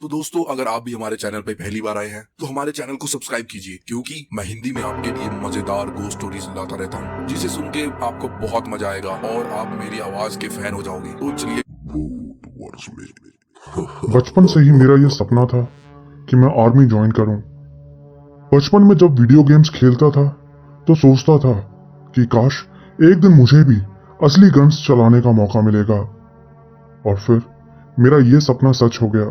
तो दोस्तों, अगर आप भी हमारे चैनल पे पहली बार आए हैं तो हमारे चैनल को सब्सक्राइब कीजिए, क्योंकि मैं हिंदी में आपके लिए मजेदार गोस्ट स्टोरीज लाता रहता हूँ, जिसे सुन के आपको बहुत मजा आएगा और आप मेरी आवाज के फैन हो जाओगे। तो चलिए। बचपन से ही मेरा यह सपना था कि मैं आर्मी ज्वाइन करूं। बचपन में जब वीडियो गेम्स खेलता था तो सोचता था कि काश एक दिन मुझे भी असली गन्स चलाने का मौका मिलेगा। और फिर मेरा यह सपना सच हो गया।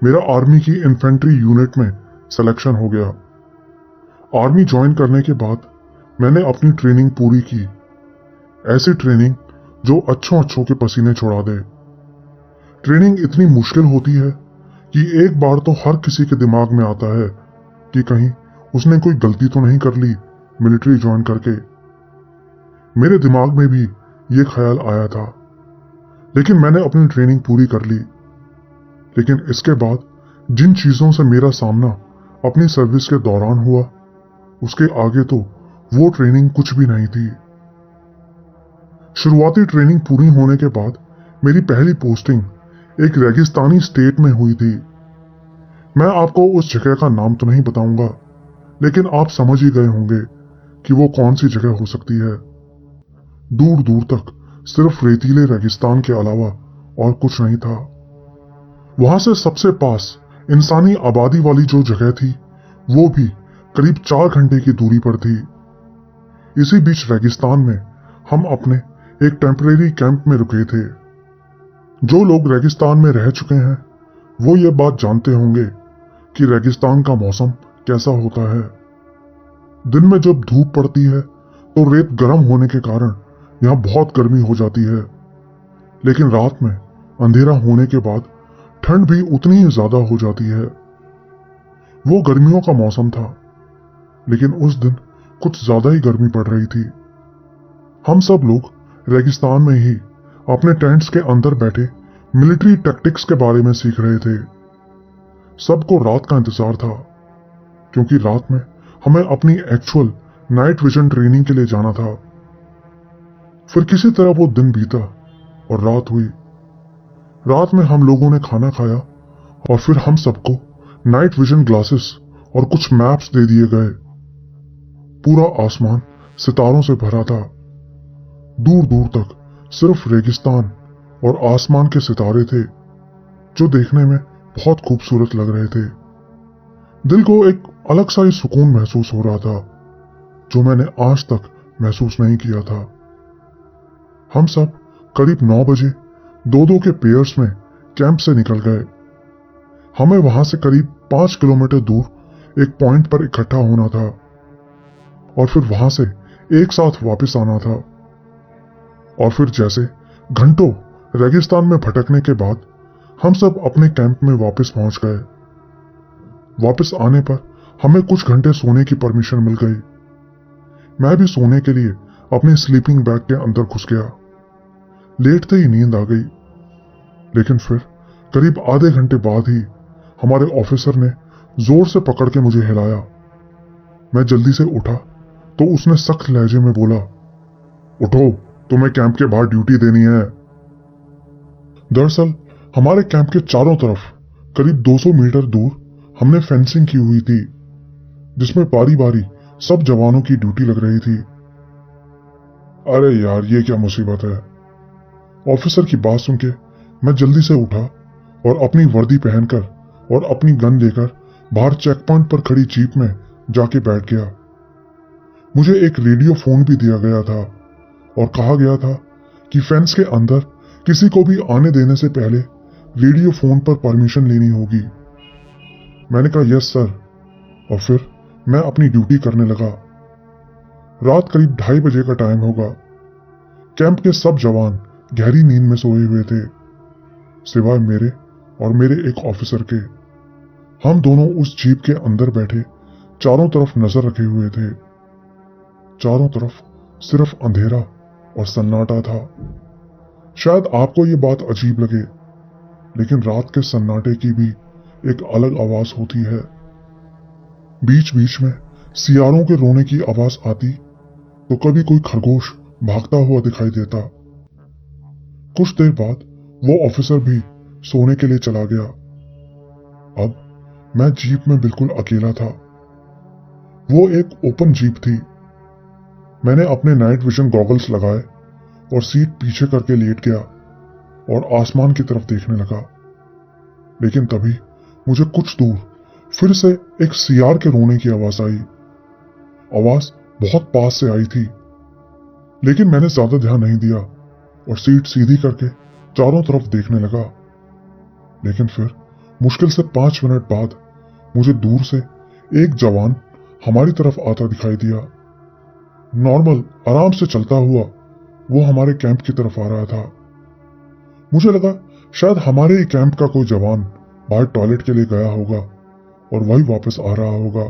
मेरा आर्मी की इन्फेंट्री यूनिट में सिलेक्शन हो गया। आर्मी ज्वाइन करने के बाद मैंने अपनी ट्रेनिंग पूरी की। ऐसी ट्रेनिंग जो अच्छों के पसीने छुड़ा दे। ट्रेनिंग इतनी मुश्किल होती है कि एक बार तो हर किसी के दिमाग में आता है कि कहीं उसने कोई गलती तो नहीं कर ली मिलिट्री ज्वाइन करके। मेरे दिमाग में भी ये ख्याल आया था, लेकिन मैंने अपनी ट्रेनिंग पूरी कर ली। लेकिन इसके बाद जिन चीजों से मेरा सामना अपनी सर्विस के दौरान हुआ, उसके आगे तो वो ट्रेनिंग कुछ भी नहीं थी। शुरुआती ट्रेनिंग पूरी होने के बाद मेरी पहली पोस्टिंग एक रेगिस्तानी स्टेट में हुई थी। मैं आपको उस जगह का नाम तो नहीं बताऊंगा, लेकिन आप समझ ही गए होंगे कि वो कौन सी जगह हो सकती है। दूर दूर तक सिर्फ रेतीले रेगिस्तान के अलावा और कुछ नहीं था। वहां से सबसे पास इंसानी आबादी वाली जो जगह थी, वो भी करीब 4 घंटे की दूरी पर थी। इसी बीच रेगिस्तान में हम अपने एक टेम्परेरी कैंप में रुके थे। जो लोग रेगिस्तान में रह चुके हैं वो ये बात जानते होंगे कि रेगिस्तान का मौसम कैसा होता है। दिन में जब धूप पड़ती है तो रेत गर्म होने के कारण यहाँ बहुत गर्मी हो जाती है, लेकिन रात में अंधेरा होने के बाद ठंड भी उतनी ही ज्यादा हो जाती है। वो गर्मियों का मौसम था, लेकिन उस दिन कुछ ज्यादा ही गर्मी पड़ रही थी। हम सब लोग रेगिस्तान में ही अपने टेंट्स के अंदर बैठे मिलिट्री टैक्टिक्स के बारे में सीख रहे थे। सबको रात का इंतजार था, क्योंकि रात में हमें अपनी एक्चुअल नाइट विजन ट्रेनिंग के लिए जाना था। फिर किसी तरह वो दिन बीता और रात हुई। रात में हम लोगों ने खाना खाया और फिर हम सबको नाइट विजन ग्लासेस और कुछ मैप्स दे दिए गए। पूरा आसमान सितारों से भरा था। दूर दूर तक सिर्फ रेगिस्तान और आसमान के सितारे थे, जो देखने में बहुत खूबसूरत लग रहे थे। दिल को एक अलग सा ही सुकून महसूस हो रहा था, जो मैंने आज तक महसूस नहीं किया था। हम सब करीब 9 बजे 2-2 के पेयर्स में कैंप से निकल गए। हमें वहां से करीब 5 किलोमीटर दूर एक पॉइंट पर इकट्ठा होना था और फिर वहां से एक साथ वापस आना था। और फिर जैसे घंटों रेगिस्तान में भटकने के बाद हम सब अपने कैंप में वापस पहुंच गए। वापस आने पर हमें कुछ घंटे सोने की परमिशन मिल गई। मैं भी सोने के लिए अपने स्लीपिंग बैग के अंदर घुस गया। लेटते ही नींद आ गई, लेकिन फिर करीब आधे घंटे बाद ही हमारे ऑफिसर ने जोर से पकड़ के मुझे हिलाया। मैं जल्दी से उठा तो उसने सख्त लहजे में बोला, उठो, तुम्हें कैंप के बाहर ड्यूटी देनी है। दरअसल हमारे कैंप के चारों तरफ करीब 200 मीटर दूर हमने फेंसिंग की हुई थी, जिसमें बारी बारी सब जवानों की ड्यूटी लग रही थी। अरे यार, ये क्या मुसीबत है। ऑफिसर की बात सुन के मैं जल्दी से उठा और अपनी वर्दी पहनकर और अपनी गन लेकर बाहर चेक पॉइंट पर खड़ी जीप में जाके बैठ गया। मुझे एक रेडियो फोन भी दिया गया था और कहा गया था कि फेंस के अंदर किसी को भी आने देने से पहले रेडियो फोन पर परमिशन लेनी होगी। मैंने कहा यस सर, और फिर मैं अपनी ड्यूटी करने लगा। रात करीब 2:30 बजे का टाइम होगा। कैंप के सब जवान गहरी नींद में सोए हुए थे, सिवाय मेरे और मेरे एक ऑफिसर के। हम दोनों उस जीप के अंदर बैठे चारों तरफ नजर रखे हुए थे। चारों तरफ सिर्फ अंधेरा और सन्नाटा था। शायद आपको ये बात अजीब लगे, लेकिन रात के सन्नाटे की भी एक अलग आवाज होती है। बीच बीच में सियारों के रोने की आवाज आती तो कभी कोई खरगोश भागता हुआ दिखाई देता। कुछ देर बाद वो ऑफिसर भी सोने के लिए चला गया। अब मैं जीप में बिल्कुल अकेला था। वो एक ओपन जीप थी। मैंने अपने नाइट विजन गॉगल्स लगाए और सीट पीछे करके लेट गया और आसमान की तरफ देखने लगा। लेकिन तभी मुझे कुछ दूर फिर से एक सियार के रोने की आवाज आई। आवाज बहुत पास से आई थी, लेकिन मैंने ज्यादा ध्यान नहीं दिया और सीट सीधी करके चारों तरफ देखने लगा। लेकिन फिर मुश्किल से 5 मिनट बाद मुझे दूर से एक जवान हमारी तरफ आता दिखाई दिया। नॉर्मल आराम से चलता हुआ वो हमारे कैंप की तरफ आ रहा था। मुझे लगा शायद हमारे ही कैंप का कोई जवान बाहर टॉयलेट के लिए गया होगा और वही वापस आ रहा होगा।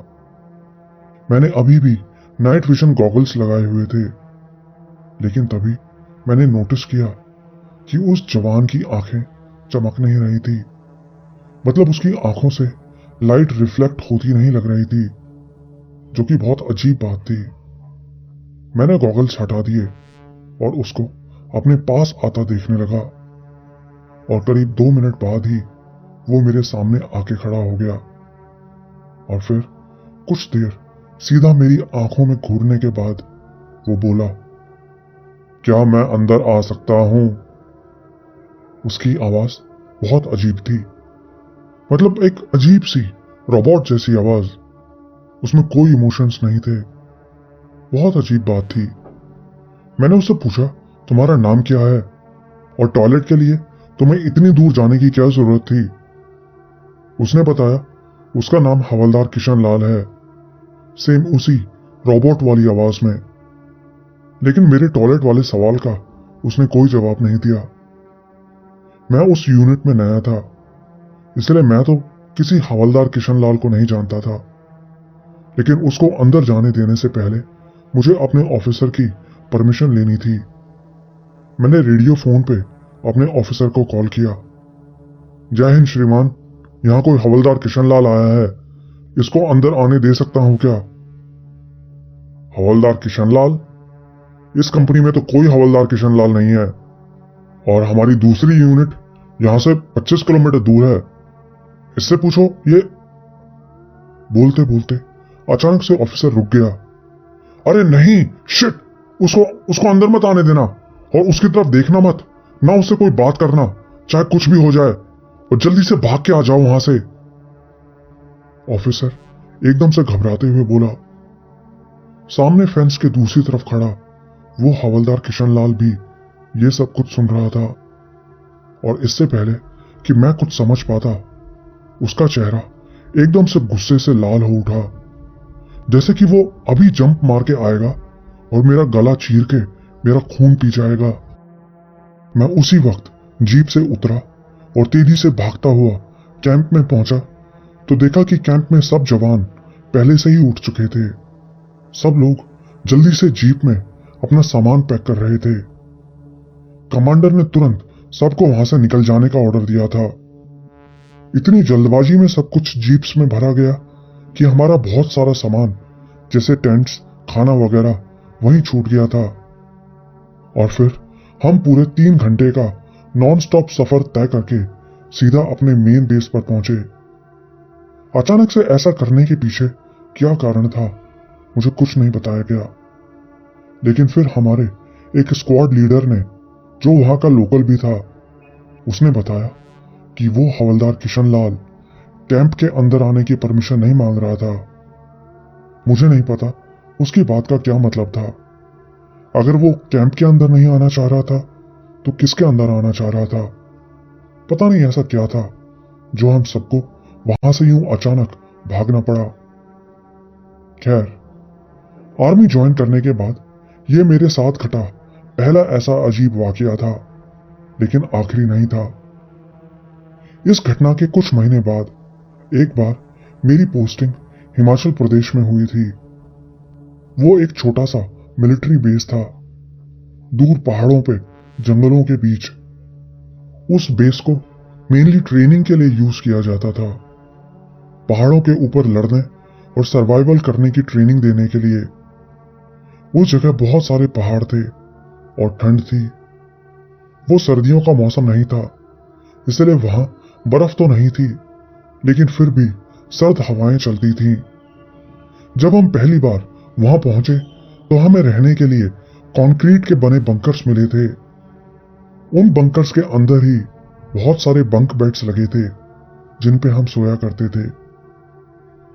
मैंने अभी भी नाइट विजन गॉगल्स लगाए हुए थे, लेकिन तभी मैंने नोटिस किया कि उस जवान की आंखें चमक नहीं रही थी। मतलब उसकी आंखों से लाइट रिफ्लेक्ट होती नहीं लग रही थी, जो कि बहुत अजीब बात थी। मैंने गॉगल्स हटा दिए और उसको अपने पास आता देखने लगा और करीब 2 मिनट बाद ही वो मेरे सामने आके खड़ा हो गया और फिर कुछ देर सीधा मेरी आंखों में घूरने के बाद वो बोला, क्या मैं अंदर आ सकता हूं? उसकी आवाज बहुत अजीब थी। मतलब एक अजीब सी रोबोट जैसी आवाज। उसमें कोई इमोशंस नहीं थे। बहुत अजीब बात थी। मैंने उससे पूछा, तुम्हारा नाम क्या है और टॉयलेट के लिए तुम्हें इतनी दूर जाने की क्या जरूरत थी? उसने बताया उसका नाम हवलदार किशन लाल है, सेम उसी रोबोट वाली आवाज में। लेकिन मेरे टॉयलेट वाले सवाल का उसने कोई जवाब नहीं दिया। मैं उस यूनिट में नया था, इसलिए मैं तो किसी हवलदार किशन लाल को नहीं जानता था। लेकिन उसको अंदर जाने देने से पहले मुझे अपने ऑफिसर की परमिशन लेनी थी। मैंने रेडियो फोन पे अपने ऑफिसर को कॉल किया। जय हिंद श्रीमान, यहाँ कोई हवलदार किशन लाल आया है, इसको अंदर आने दे सकता हूं क्या? हवलदार किशन लाल? इस कंपनी में तो कोई हवलदार किशन लाल नहीं है और हमारी दूसरी यूनिट यहां से 25 किलोमीटर दूर है, इससे पूछो। ये बोलते बोलते अचानक से ऑफिसर रुक गया। अरे नहीं, शिट, उसको अंदर मत आने देना और उसकी तरफ देखना मत, ना उससे कोई बात करना, चाहे कुछ भी हो जाए, और जल्दी से भाग के आ जाओ वहां से। ऑफिसर एकदम से घबराते हुए बोला। सामने फेंस के दूसरी तरफ खड़ा वो हवलदार किशन लाल भी ये सब कुछ सुन रहा था और इससे पहले कि मैं कुछ समझ पाता, उसका चेहरा एकदम से गुस्से से लाल हो उठा, जैसे कि वो अभी जंप मार के आएगा और मेरा गला चीर के मेरा खून पी जाएगा। मैं उसी वक्त जीप से उतरा और तेजी से भागता हुआ कैंप में पहुंचा तो देखा कि कैंप में सब जवान पहले से ही उठ चुके थे। सब लोग जल्दी से जीप में अपना सामान पैक कर रहे थे। कमांडर ने तुरंत सबको वहां से निकल जाने का ऑर्डर दिया था। इतनी जल्दबाजी में सब कुछ जीप्स में भरा गया कि हमारा बहुत सारा सामान जैसे टेंट्स, खाना वगैरह वहीं छूट गया था। और फिर हम पूरे 3 घंटे का नॉन स्टॉप सफर तय करके सीधा अपने मेन बेस पर पहुंचे। अचानक से ऐसा करने के पीछे क्या कारण था मुझे कुछ नहीं बताया गया, लेकिन फिर हमारे एक स्क्वाड लीडर ने, जो वहां का लोकल भी था, उसने बताया कि वो हवलदार किशन लाल कैंप के अंदर आने की परमिशन नहीं मांग रहा था। मुझे नहीं पता उसकी बात का क्या मतलब था। अगर वो कैंप के अंदर नहीं आना चाह रहा था तो किसके अंदर आना चाह रहा था? पता नहीं ऐसा क्या था जो हम सबको वहां से यूं अचानक भागना पड़ा। खैर, आर्मी ज्वाइन करने के बाद यह मेरे साथ घटा पहला ऐसा अजीब वाकया था, लेकिन आखिरी नहीं था। इस घटना के कुछ महीने बाद एक बार मेरी पोस्टिंग हिमाचल प्रदेश में हुई थी। वो एक छोटा सा मिलिट्री बेस था, दूर पहाड़ों पे जंगलों के बीच। उस बेस को मेनली ट्रेनिंग के लिए यूज किया जाता था, पहाड़ों के ऊपर लड़ने और सर्वाइवल करने की ट्रेनिंग देने के लिए। उस जगह बहुत सारे पहाड़ थे और ठंड थी। वो सर्दियों का मौसम नहीं था, इसलिए वहां बर्फ तो नहीं थी, लेकिन फिर भी सर्द हवाएं चलती थीं। जब हम पहली बार वहां पहुंचे तो हमें रहने के लिए कंक्रीट के बने बंकर्स मिले थे। उन बंकर्स के अंदर ही बहुत सारे बंक बेड्स लगे थे जिन पे हम सोया करते थे।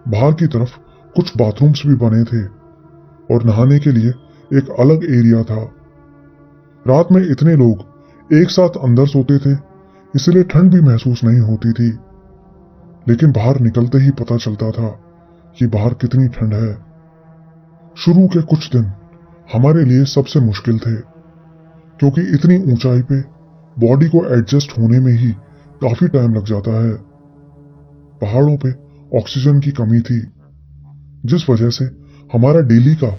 बाहर की तरफ कुछ बाथरूम्स भी बने थे और नहाने के लिए एक अलग एरिया था। रात में इतने लोग एक साथ अंदर सोते थे, इसलिए ठंड भी महसूस नहीं होती थी, लेकिन बाहर निकलते ही पता चलता था कि बाहर कितनी ठंड है। शुरू के कुछ दिन हमारे लिए सबसे मुश्किल थे, क्योंकि इतनी ऊंचाई पे बॉडी को एडजस्ट होने में ही काफी टाइम लग जाता है। पहाड़ों पे ऑक्सीजन की कमी थी, जिस वजह से हमारा डेली का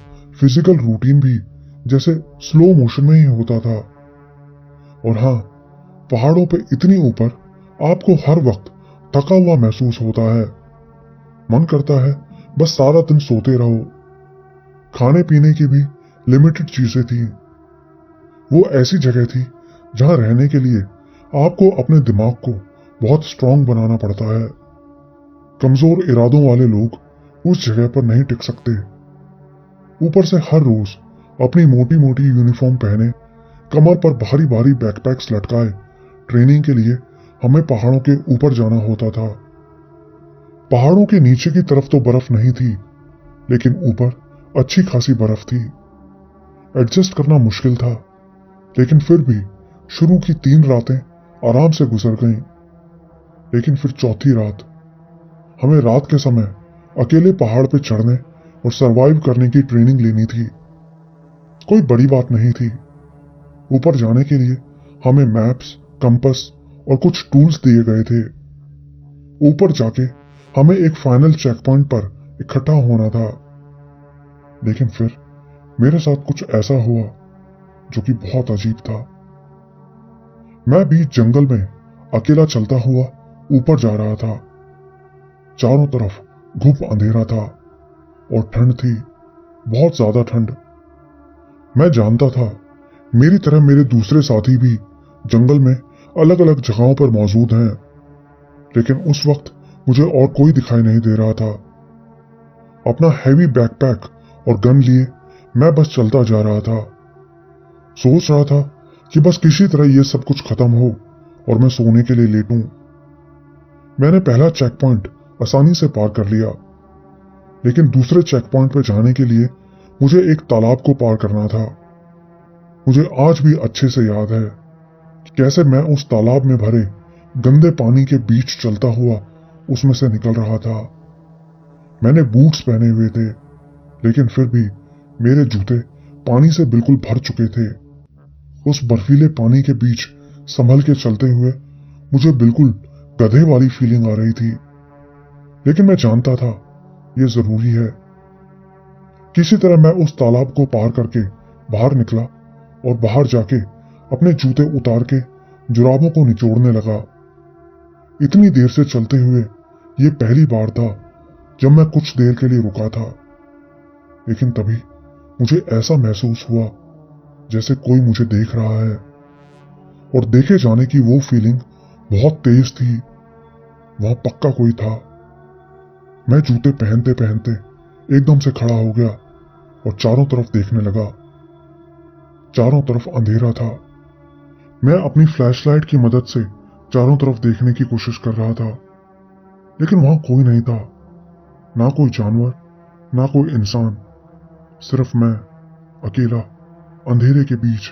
फिजिकल रूटीन भी जैसे स्लो मोशन में ही होता था। और हाँ, पहाड़ों पे इतनी ऊपर आपको हर वक्त थका हुआ महसूस होता है। मन करता है बस सारा दिन सोते रहो। खाने पीने की भी लिमिटेड चीजें थी। वो ऐसी जगह थी जहां रहने के लिए आपको अपने दिमाग को बहुत स्ट्रांग बनाना पड़ता है। कमजोर इरादों वाले लोग उस जगह पर नहीं टिक सकते। ऊपर से हर रोज अपनी मोटी मोटी यूनिफॉर्म पहने, कमर पर भारी भारी बैकपैक्स लटकाए ट्रेनिंग के लिए हमें पहाड़ों के ऊपर जाना होता था। पहाड़ों के नीचे की तरफ तो बर्फ नहीं थी, लेकिन ऊपर अच्छी खासी बर्फ थी। एडजस्ट करना मुश्किल था, लेकिन फिर भी शुरू की 3 रातें आराम से गुजर गईं। लेकिन फिर चौथी रात हमें रात के समय अकेले पहाड़ पे चढ़ने और सरवाइव करने की ट्रेनिंग लेनी थी। कोई बड़ी बात नहीं थी। ऊपर जाने के लिए हमें मैप्स, कंपास और कुछ टूल्स दिए गए थे। ऊपर जाके हमें एक फाइनल चेक पॉइंट पर इकट्ठा होना था। लेकिन फिर मेरे साथ कुछ ऐसा हुआ जो कि बहुत अजीब था। मैं बीच जंगल में अकेला चलता हुआ ऊपर जा रहा था। चारों तरफ घुप अंधेरा था और ठंड थी, बहुत ज्यादा ठंड। मैं जानता था मेरी तरह मेरे दूसरे साथी भी जंगल में अलग अलग जगहों पर मौजूद हैं, लेकिन उस वक्त मुझे और कोई दिखाई नहीं दे रहा था। अपना हैवी बैकपैक और गन लिए मैं बस चलता जा रहा था। सोच रहा था कि बस किसी तरह यह सब कुछ खत्म हो और मैं सोने के लिए लेटूं। मैंने पहला चेक पॉइंट आसानी से पार कर लिया, लेकिन दूसरे चेक पॉइंट पर जाने के लिए मुझे एक तालाब को पार करना था। मुझे आज भी अच्छे से याद है कि कैसे मैं उस तालाब में भरे गंदे पानी के बीच चलता हुआ उसमें से निकल रहा था। मैंने बूट्स पहने हुए थे, लेकिन फिर भी मेरे जूते पानी से बिल्कुल भर चुके थे। उस बर्फीले पानी के बीच संभल के चलते हुए मुझे बिल्कुल गधे वाली फीलिंग आ रही थी, लेकिन मैं जानता था यह जरूरी है। किसी तरह मैं उस तालाब को पार करके बाहर निकला और बाहर जाके अपने जूते उतार के जुराबों को निचोड़ने लगा। इतनी देर से चलते हुए यह पहली बार था जब मैं कुछ देर के लिए रुका था, लेकिन तभी मुझे ऐसा महसूस हुआ जैसे कोई मुझे देख रहा है, और देखे जाने की वो फीलिंग बहुत तेज थी। वहां पक्का कोई था। मैं जूते पहनते पहनते एकदम से खड़ा हो गया और चारों तरफ देखने लगा। चारों तरफ अंधेरा था। मैं अपनी फ्लैशलाइट की मदद से चारों तरफ देखने की कोशिश कर रहा था, लेकिन वहां कोई नहीं था। ना कोई जानवर, ना कोई इंसान, सिर्फ मैं अकेला अंधेरे के बीच।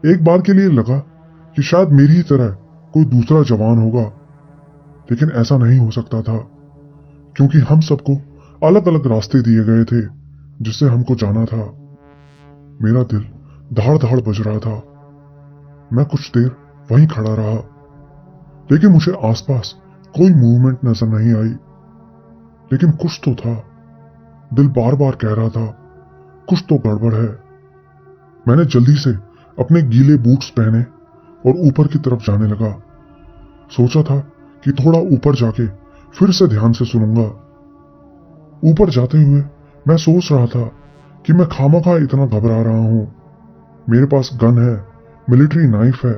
एक बार के लिए लगा कि शायद मेरी ही तरह कोई दूसरा जवान होगा, लेकिन ऐसा नहीं हो सकता था, क्योंकि हम सबको अलग अलग रास्ते दिए गए थे जिससे हमको जाना था। मेरा दिल धाड़ धाड़ बज रहा था। मैं कुछ देर वहीं खड़ा रहा, लेकिन मुझे आसपास कोई मूवमेंट नजर नहीं आई। लेकिन कुछ तो था। दिल बार बार कह रहा था कुछ तो गड़बड़ है। मैंने जल्दी से अपने गीले बूट्स पहने और ऊपर की तरफ जाने लगा। सोचा था कि थोड़ा ऊपर जाके फिर से ध्यान से सुनूंगा। ऊपर जाते हुए मैं सोच रहा था कि मैं खामखा इतना घबरा रहा हूं। मेरे पास गन है, मिलिट्री नाइफ है,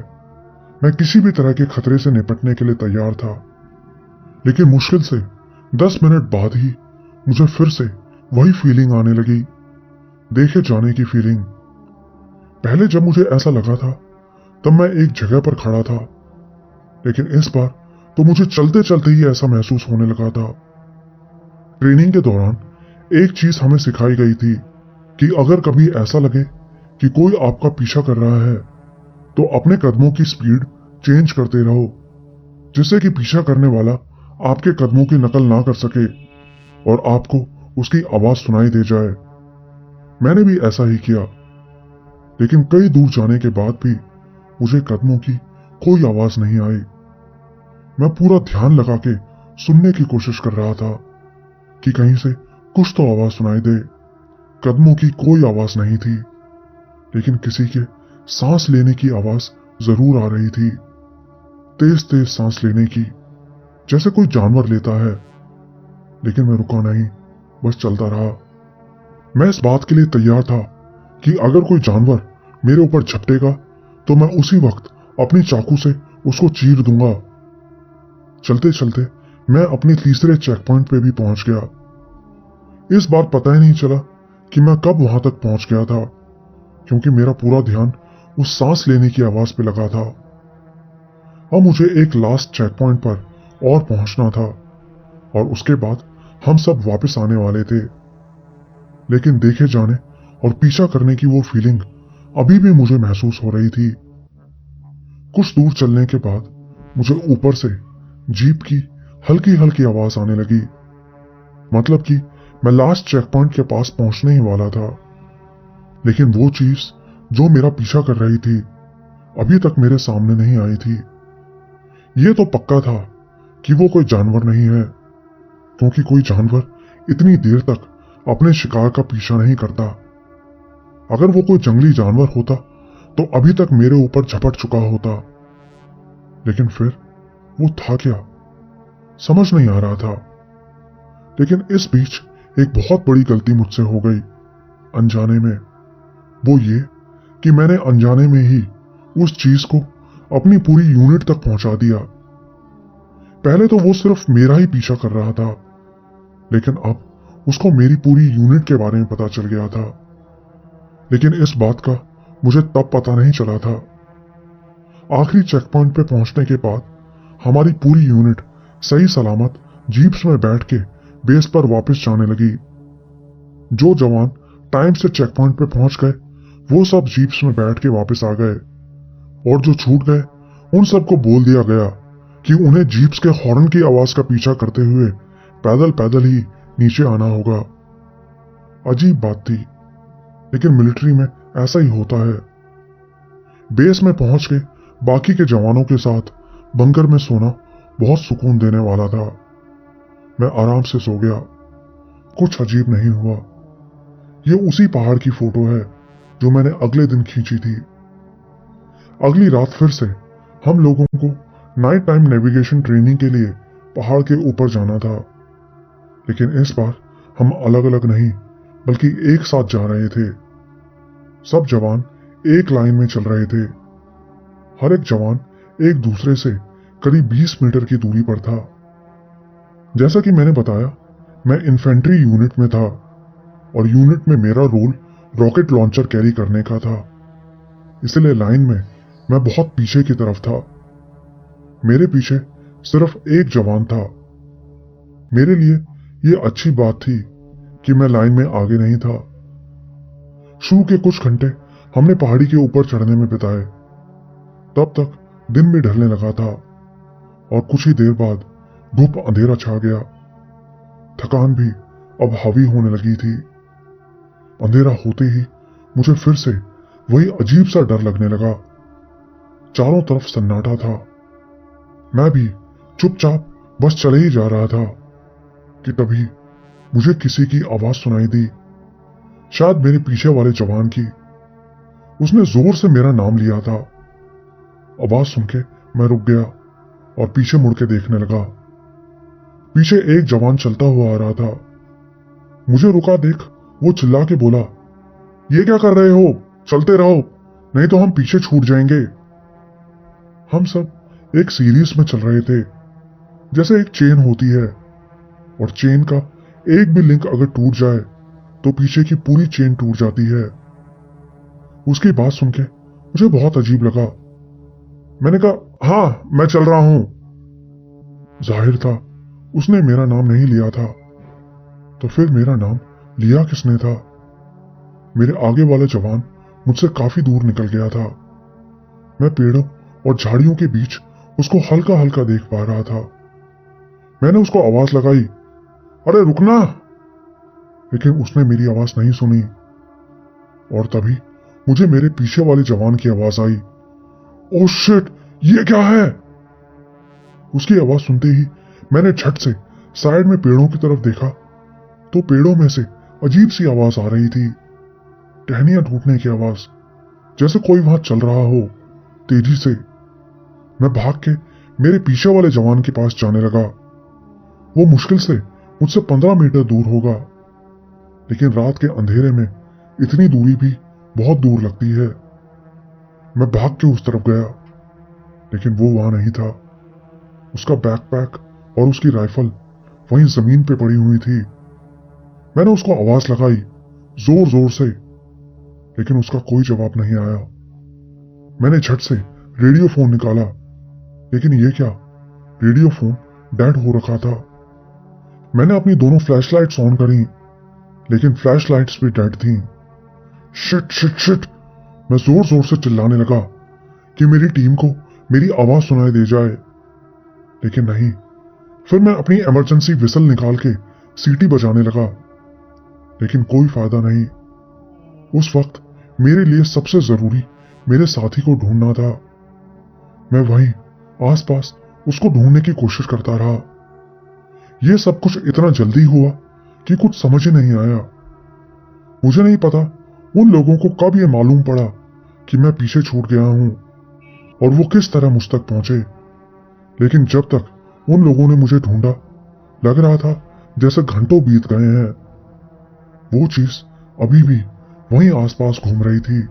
मैं किसी भी तरह के खतरे से निपटने के लिए तैयार था। लेकिन मुश्किल से 10 मिनट बाद ही मुझे फिर से वही फीलिंग आने लगी, देखे जाने की फीलिंग। पहले जब मुझे ऐसा लगा था तब मैं एक जगह पर खड़ा था, लेकिन इस बार तो मुझे चलते चलते ही ऐसा महसूस होने लगा था। ट्रेनिंग के दौरान एक चीज हमें सिखाई गई थी कि अगर कभी ऐसा लगे कि कोई आपका पीछा कर रहा है तो अपने कदमों की स्पीड चेंज करते रहो, जिससे कि पीछा करने वाला आपके कदमों की नकल ना कर सके और आपको उसकी आवाज सुनाई दे जाए। मैंने भी ऐसा ही किया, लेकिन कई दूर जाने के बाद भी मुझे कदमों की कोई आवाज नहीं आई। मैं पूरा ध्यान लगा के सुनने की कोशिश कर रहा था कि कहीं से कुछ तो आवाज सुनाई दे। कदमों की कोई आवाज नहीं थी, लेकिन किसी के सांस लेने की आवाज जरूर आ रही थी, तेज तेज सांस लेने की, जैसे कोई जानवर लेता है। लेकिन मैं रुका नहीं, बस चलता रहा। मैं इस बात के लिए तैयार था कि अगर कोई जानवर मेरे ऊपर झपटेगा तो मैं उसी वक्त अपनी चाकू से उसको चीर दूंगा। चलते चलते मैं अपने तीसरे चेक पॉइंट पे भी पहुंच गया। इस बार पता ही नहीं चला कि मैं कब वहां तक पहुंच गया था, क्योंकि मेरा पूरा ध्यान उस सांस लेने की आवाज पे लगा था। अब मुझे एक लास्ट चेक पॉइंट पर और पहुंचना था और उसके बाद हम सब वापस आने वाले थे। लेकिन देखे जाने और पीछा करने की वो फीलिंग अभी भी मुझे महसूस हो रही थी। कुछ दूर चलने के बाद मुझे ऊपर से जीप की हल्की हल्की आवाज आने लगी, मतलब कि मैं लास्ट चेक पॉइंट के पास पहुंचने ही वाला था। लेकिन वो चीज जो मेरा पीछा कर रही थी अभी तक मेरे सामने नहीं आई थी। ये तो पक्का था कि वो कोई जानवर नहीं है, क्योंकि कोई जानवर इतनी देर तक अपने शिकार का पीछा नहीं करता। अगर वो कोई जंगली जानवर होता तो अभी तक मेरे ऊपर झपट चुका होता। लेकिन फिर वो था क्या, समझ नहीं आ रहा था। लेकिन इस बीच एक बहुत बड़ी गलती मुझसे हो गई अनजाने में। वो ये कि मैंने अनजाने में ही उस चीज को अपनी पूरी यूनिट तक पहुंचा दिया। पहले तो वो सिर्फ मेरा ही पीछा कर रहा था, लेकिन अब उसको मेरी पूरी यूनिट के बारे में पता चल गया था। लेकिन इस बात का मुझे तब पता नहीं चला था। आखिरी चेक पॉइंट पे पहुंचने के बाद हमारी पूरी यूनिट सही सलामत जीप्स में बैठ के बेस पर वापस जाने लगी। जो जवान टाइम से चेक पॉइंट पे पहुंच गए वो सब जीप्स में बैठ के वापस आ गए, और जो छूट गए उन सबको बोल दिया गया कि उन्हें जीप्स के हॉर्न की आवाज का पीछा करते हुए पैदल पैदल ही नीचे आना होगा। अजीब बात थी, लेकिन मिलिट्री में ऐसा ही होता है। बेस में पहुंच के बाकी के जवानों के साथ बंकर में सोना बहुत सुकून देने वाला था। मैं आराम से सो गया, कुछ अजीब नहीं हुआ। ये उसी पहाड़ की फोटो है जो मैंने अगले दिन खींची थी। अगली रात फिर से हम लोगों को नाइट टाइम नेविगेशन ट्रेनिंग के लिए पहाड़ के ऊपर जाना था, लेकिन इस बार हम अलग अलग नहीं बल्कि एक साथ जा रहे थे। सब जवान एक लाइन में चल रहे थे। हर एक जवान एक दूसरे से करीब 20 मीटर की दूरी पर था। जैसा कि मैंने बताया, मैं इन्फेंट्री यूनिट में था और यूनिट में मेरा रोल रॉकेट लॉन्चर कैरी करने का था, इसलिए लाइन में मैं बहुत पीछे की तरफ था। मेरे पीछे सिर्फ एक जवान था। मेरे लिए यह अच्छी बात थी कि मैं लाइन में आगे नहीं था। शुरू के कुछ घंटे हमने पहाड़ी के ऊपर चढ़ने में बिताए। तब तक दिन भी ढलने लगा था और कुछ ही देर बाद धूप अंधेरा छा गया। थकान भी अब हावी होने लगी थी। अंधेरा होते ही मुझे फिर से वही अजीब सा डर लगने लगा। चारों तरफ सन्नाटा था। मैं भी चुपचाप बस चले ही जा रहा था कि तभी मुझे किसी की आवाज सुनाई दी, शायद मेरे पीछे वाले जवान की। उसने जोर से मेरा नाम लिया था। आवाज सुन के मैं रुक गया और पीछे मुड़ के देखने लगा। पीछे एक जवान चलता हुआ आ रहा था। मुझे रुका देख वो चिल्ला के बोला, ये क्या कर रहे हो, चलते रहो नहीं तो हम पीछे छूट जाएंगे। हम सब एक सीरीज में चल रहे थे। जैसे एक चेन होती है और चेन का एक भी लिंक अगर टूट जाए तो पीछे की पूरी चेन टूट जाती है। उसकी बात सुन के मुझे बहुत अजीब लगा। मैंने कहा, हाँ मैं चल रहा हूं। जाहिर था उसने मेरा नाम नहीं लिया था, तो फिर मेरा नाम लिया किसने था? मेरे आगे वाला जवान मुझसे काफी दूर निकल गया था। मैं पेड़ों और झाड़ियों के बीच उसको हल्का हल्का देख पा रहा था। मैंने उसको आवाज लगाई, अरे रुकना, लेकिन उसने मेरी आवाज नहीं सुनी। और तभी मुझे मेरे पीछे वाले जवान की आवाज आई, ओह शिट, ये क्या है? उसकी आवाज सुनते ही मैंने झट से साइड में पेड़ों की तरफ देखा तो पेड़ों में से अजीब सी आवाज आ रही थी, टहनियां टूटने की आवाज, जैसे कोई वहां चल रहा हो तेजी से। मैं भाग के मेरे पीछे वाले जवान के पास जाने लगा। वो मुश्किल से मुझसे 15 मीटर दूर होगा, लेकिन रात के अंधेरे में इतनी दूरी भी बहुत दूर लगती है। मैं भाग के उस तरफ गया, लेकिन वो वहां नहीं था। उसका बैकपैक और उसकी राइफल वहीं जमीन पे पड़ी हुई थी। मैंने उसको आवाज लगाई जोर जोर से, लेकिन उसका कोई जवाब नहीं आया। मैंने झट से रेडियो फोन निकाला, लेकिन ये क्या, रेडियो फोन डेड हो रखा था। मैंने अपनी दोनों फ्लैशलाइट्स ऑन करी, लेकिन फ्लैशलाइट्स भी डेड थी। शिट शिट शिट, मैं जोर जोर से चिल्लाने लगा कि मेरी टीम को मेरी आवाज सुनाई दे जाए, लेकिन नहीं। फिर मैं अपनी इमरजेंसी विसल निकाल के सीटी बजाने लगा, लेकिन कोई फायदा नहीं। उस वक्त मेरे लिए सबसे जरूरी मेरे साथी को ढूंढना था। मैं वहीं आसपास उसको ढूंढने की कोशिश करता रहा। यह सब कुछ इतना जल्दी हुआ कि कुछ समझ ही नहीं आया। मुझे नहीं पता उन लोगों को कब यह मालूम पड़ा कि मैं पीछे छूट गया हूं और वो किस तरह मुझ तक पहुंचे, लेकिन जब तक उन लोगों ने मुझे ढूंढा, लग रहा था जैसे घंटों बीत गए हैं। वो चीज अभी भी वहीं आसपास घूम रही थी।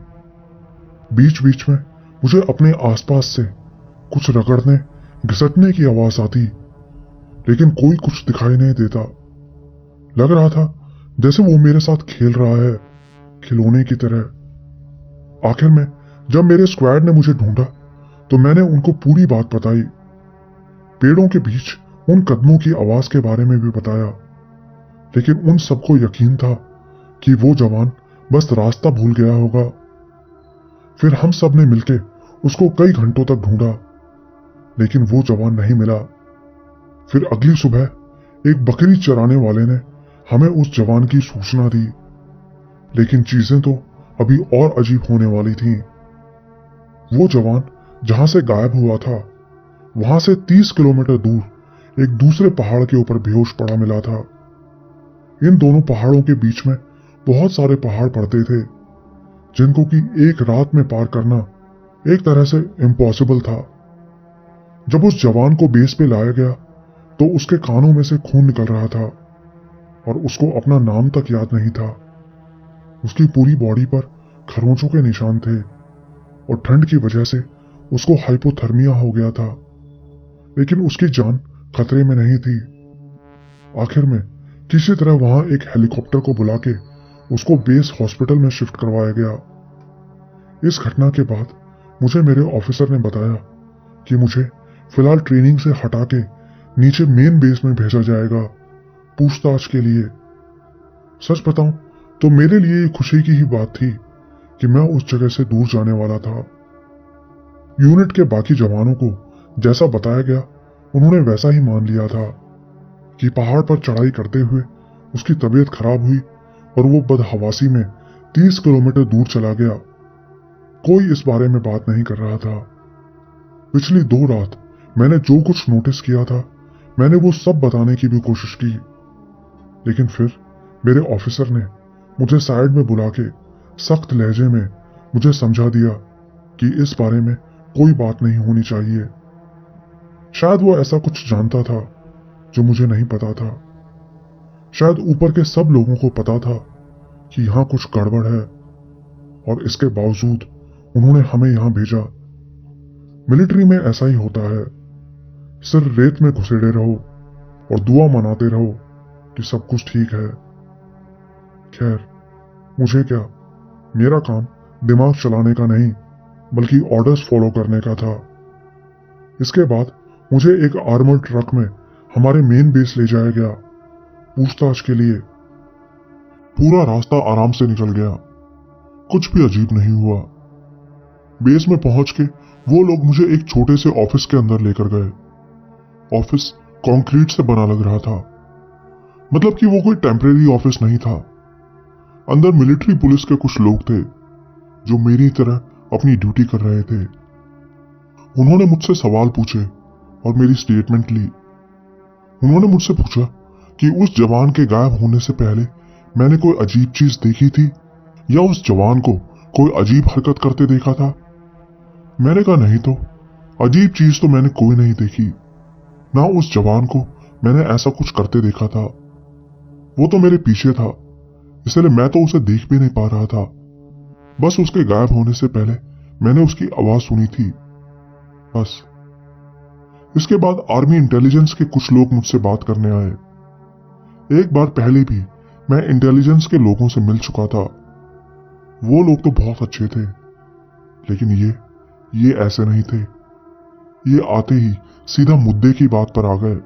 बीच बीच में मुझे अपने आसपास से कुछ रगड़ने घिसटने की आवाज आती, लेकिन कोई कुछ दिखाई नहीं देता। लग रहा था जैसे वो मेरे साथ खेल रहा है, खिलौने की तरह। आखिर में जब मेरे स्क्वाड ने मुझे ढूंढा तो मैंने उनको पूरी बात बताई। पेड़ों के बीच उन कदमों की आवाज के बारे में भी बताया, लेकिन उन सबको यकीन था कि वो जवान बस रास्ता भूल गया होगा। फिर हम सब ने मिलकर उसको कई घंटों तक ढूंढा, लेकिन वो जवान नहीं मिला। फिर अगली सुबह एक बकरी चराने वाले ने हमें उस जवान की सूचना दी, लेकिन चीजें तो अभी और अजीब होने वाली थीं। वो जवान जहां से गायब हुआ था, वहां से 30 किलोमीटर दूर एक दूसरे पहाड़ के ऊपर बेहोश पड़ा मिला था। इन दोनों पहाड़ों के बीच में बहुत सारे पहाड़ पड़ते थे, जिनको कि एक रात में पार करना एक तरह से इम्पॉसिबल था। जब उस जवान को बेस पे लाया गया तो उसके कानों में से खून निकल रहा था और उसको अपना नाम तक याद नहीं था। उसकी पूरी बॉडी पर खरोंचों के निशान थे और ठंड की वजह से उसको हाइपोथर्मिया हो गया था, लेकिन उसकी जान खतरे में नहीं थी। आखिर में किसी तरह वहां एक हेलीकॉप्टर को बुला के उसको बेस हॉस्पिटल में शिफ्ट करवाया गया। इस घटना के बाद मुझे मेरे ऑफिसर ने बताया कि मुझे फिलहाल ट्रेनिंग से हटा के नीचे मेन बेस में भेजा जाएगा पूछताछ के लिए। सच बताऊं तो मेरे लिए ये खुशी की ही बात थी कि मैं उस जगह से दूर जाने वाला था। यूनिट के बाकी जवानों को जैसा बताया गया उन्होंने वैसा ही मान लिया था कि पहाड़ पर चढ़ाई करते हुए उसकी तबीयत खराब हुई और वो बदहवासी में 30 किलोमीटर दूर चला गया। कोई इस बारे में बात नहीं कर रहा था। पिछली 2 रात मैंने जो कुछ नोटिस किया था, मैंने वो सब बताने की भी कोशिश की, लेकिन फिर मेरे ऑफिसर ने मुझे साइड में बुला के सख्त लहजे में मुझे समझा दिया कि इस बारे में कोई बात नहीं होनी चाहिए। शायद वो ऐसा कुछ जानता था जो मुझे नहीं पता था। शायद ऊपर के सब लोगों को पता था कि यहां कुछ गड़बड़ है, और इसके बावजूद उन्होंने हमें यहां भेजा। मिलिट्री में ऐसा ही होता है, सिर्फ रेत में घुसेड़े रहो और दुआ मनाते रहो कि सब कुछ ठीक है। खैर, मुझे क्या, मेरा काम दिमाग चलाने का नहीं बल्कि ऑर्डर्स फॉलो करने का था। इसके बाद मुझे एक आर्मर्ड ट्रक में हमारे मेन बेस ले जाया गया पूछताछ के लिए। पूरा रास्ता आराम से निकल गया, कुछ भी अजीब नहीं हुआ। बेस में पहुंच के वो लोग मुझे एक छोटे से ऑफिस के अंदर लेकर गए। ऑफिस कंक्रीट से बना लग रहा था, मतलब कि वो कोई टेम्परेरी ऑफिस नहीं था। अंदर मिलिट्री पुलिस के कुछ लोग थे जो मेरी तरह अपनी ड्यूटी कर रहे थे। उन्होंने मुझसे सवाल पूछे और मेरी स्टेटमेंट ली। उन्होंने मुझसे पूछा कि उस जवान के गायब होने से पहले मैंने कोई अजीब चीज देखी थी या उस जवान को कोई अजीब हरकत करते देखा था। मैंने कहा नहीं तो, अजीब चीज तो मैंने कोई नहीं देखी, ना उस जवान को मैंने ऐसा कुछ करते देखा था। वो तो मेरे पीछे था, इसलिए मैं तो उसे देख भी नहीं पा रहा था। बस उसके गायब होने से पहले मैंने उसकी आवाज सुनी थी, बस। इसके बाद आर्मी इंटेलिजेंस के कुछ लोग मुझसे बात करने आए। एक बार पहले भी मैं इंटेलिजेंस के लोगों से मिल चुका था। वो लोग तो बहुत अच्छे थे, लेकिन ये ऐसे नहीं थे। ये आते ही सीधा मुद्दे की बात पर आ गए।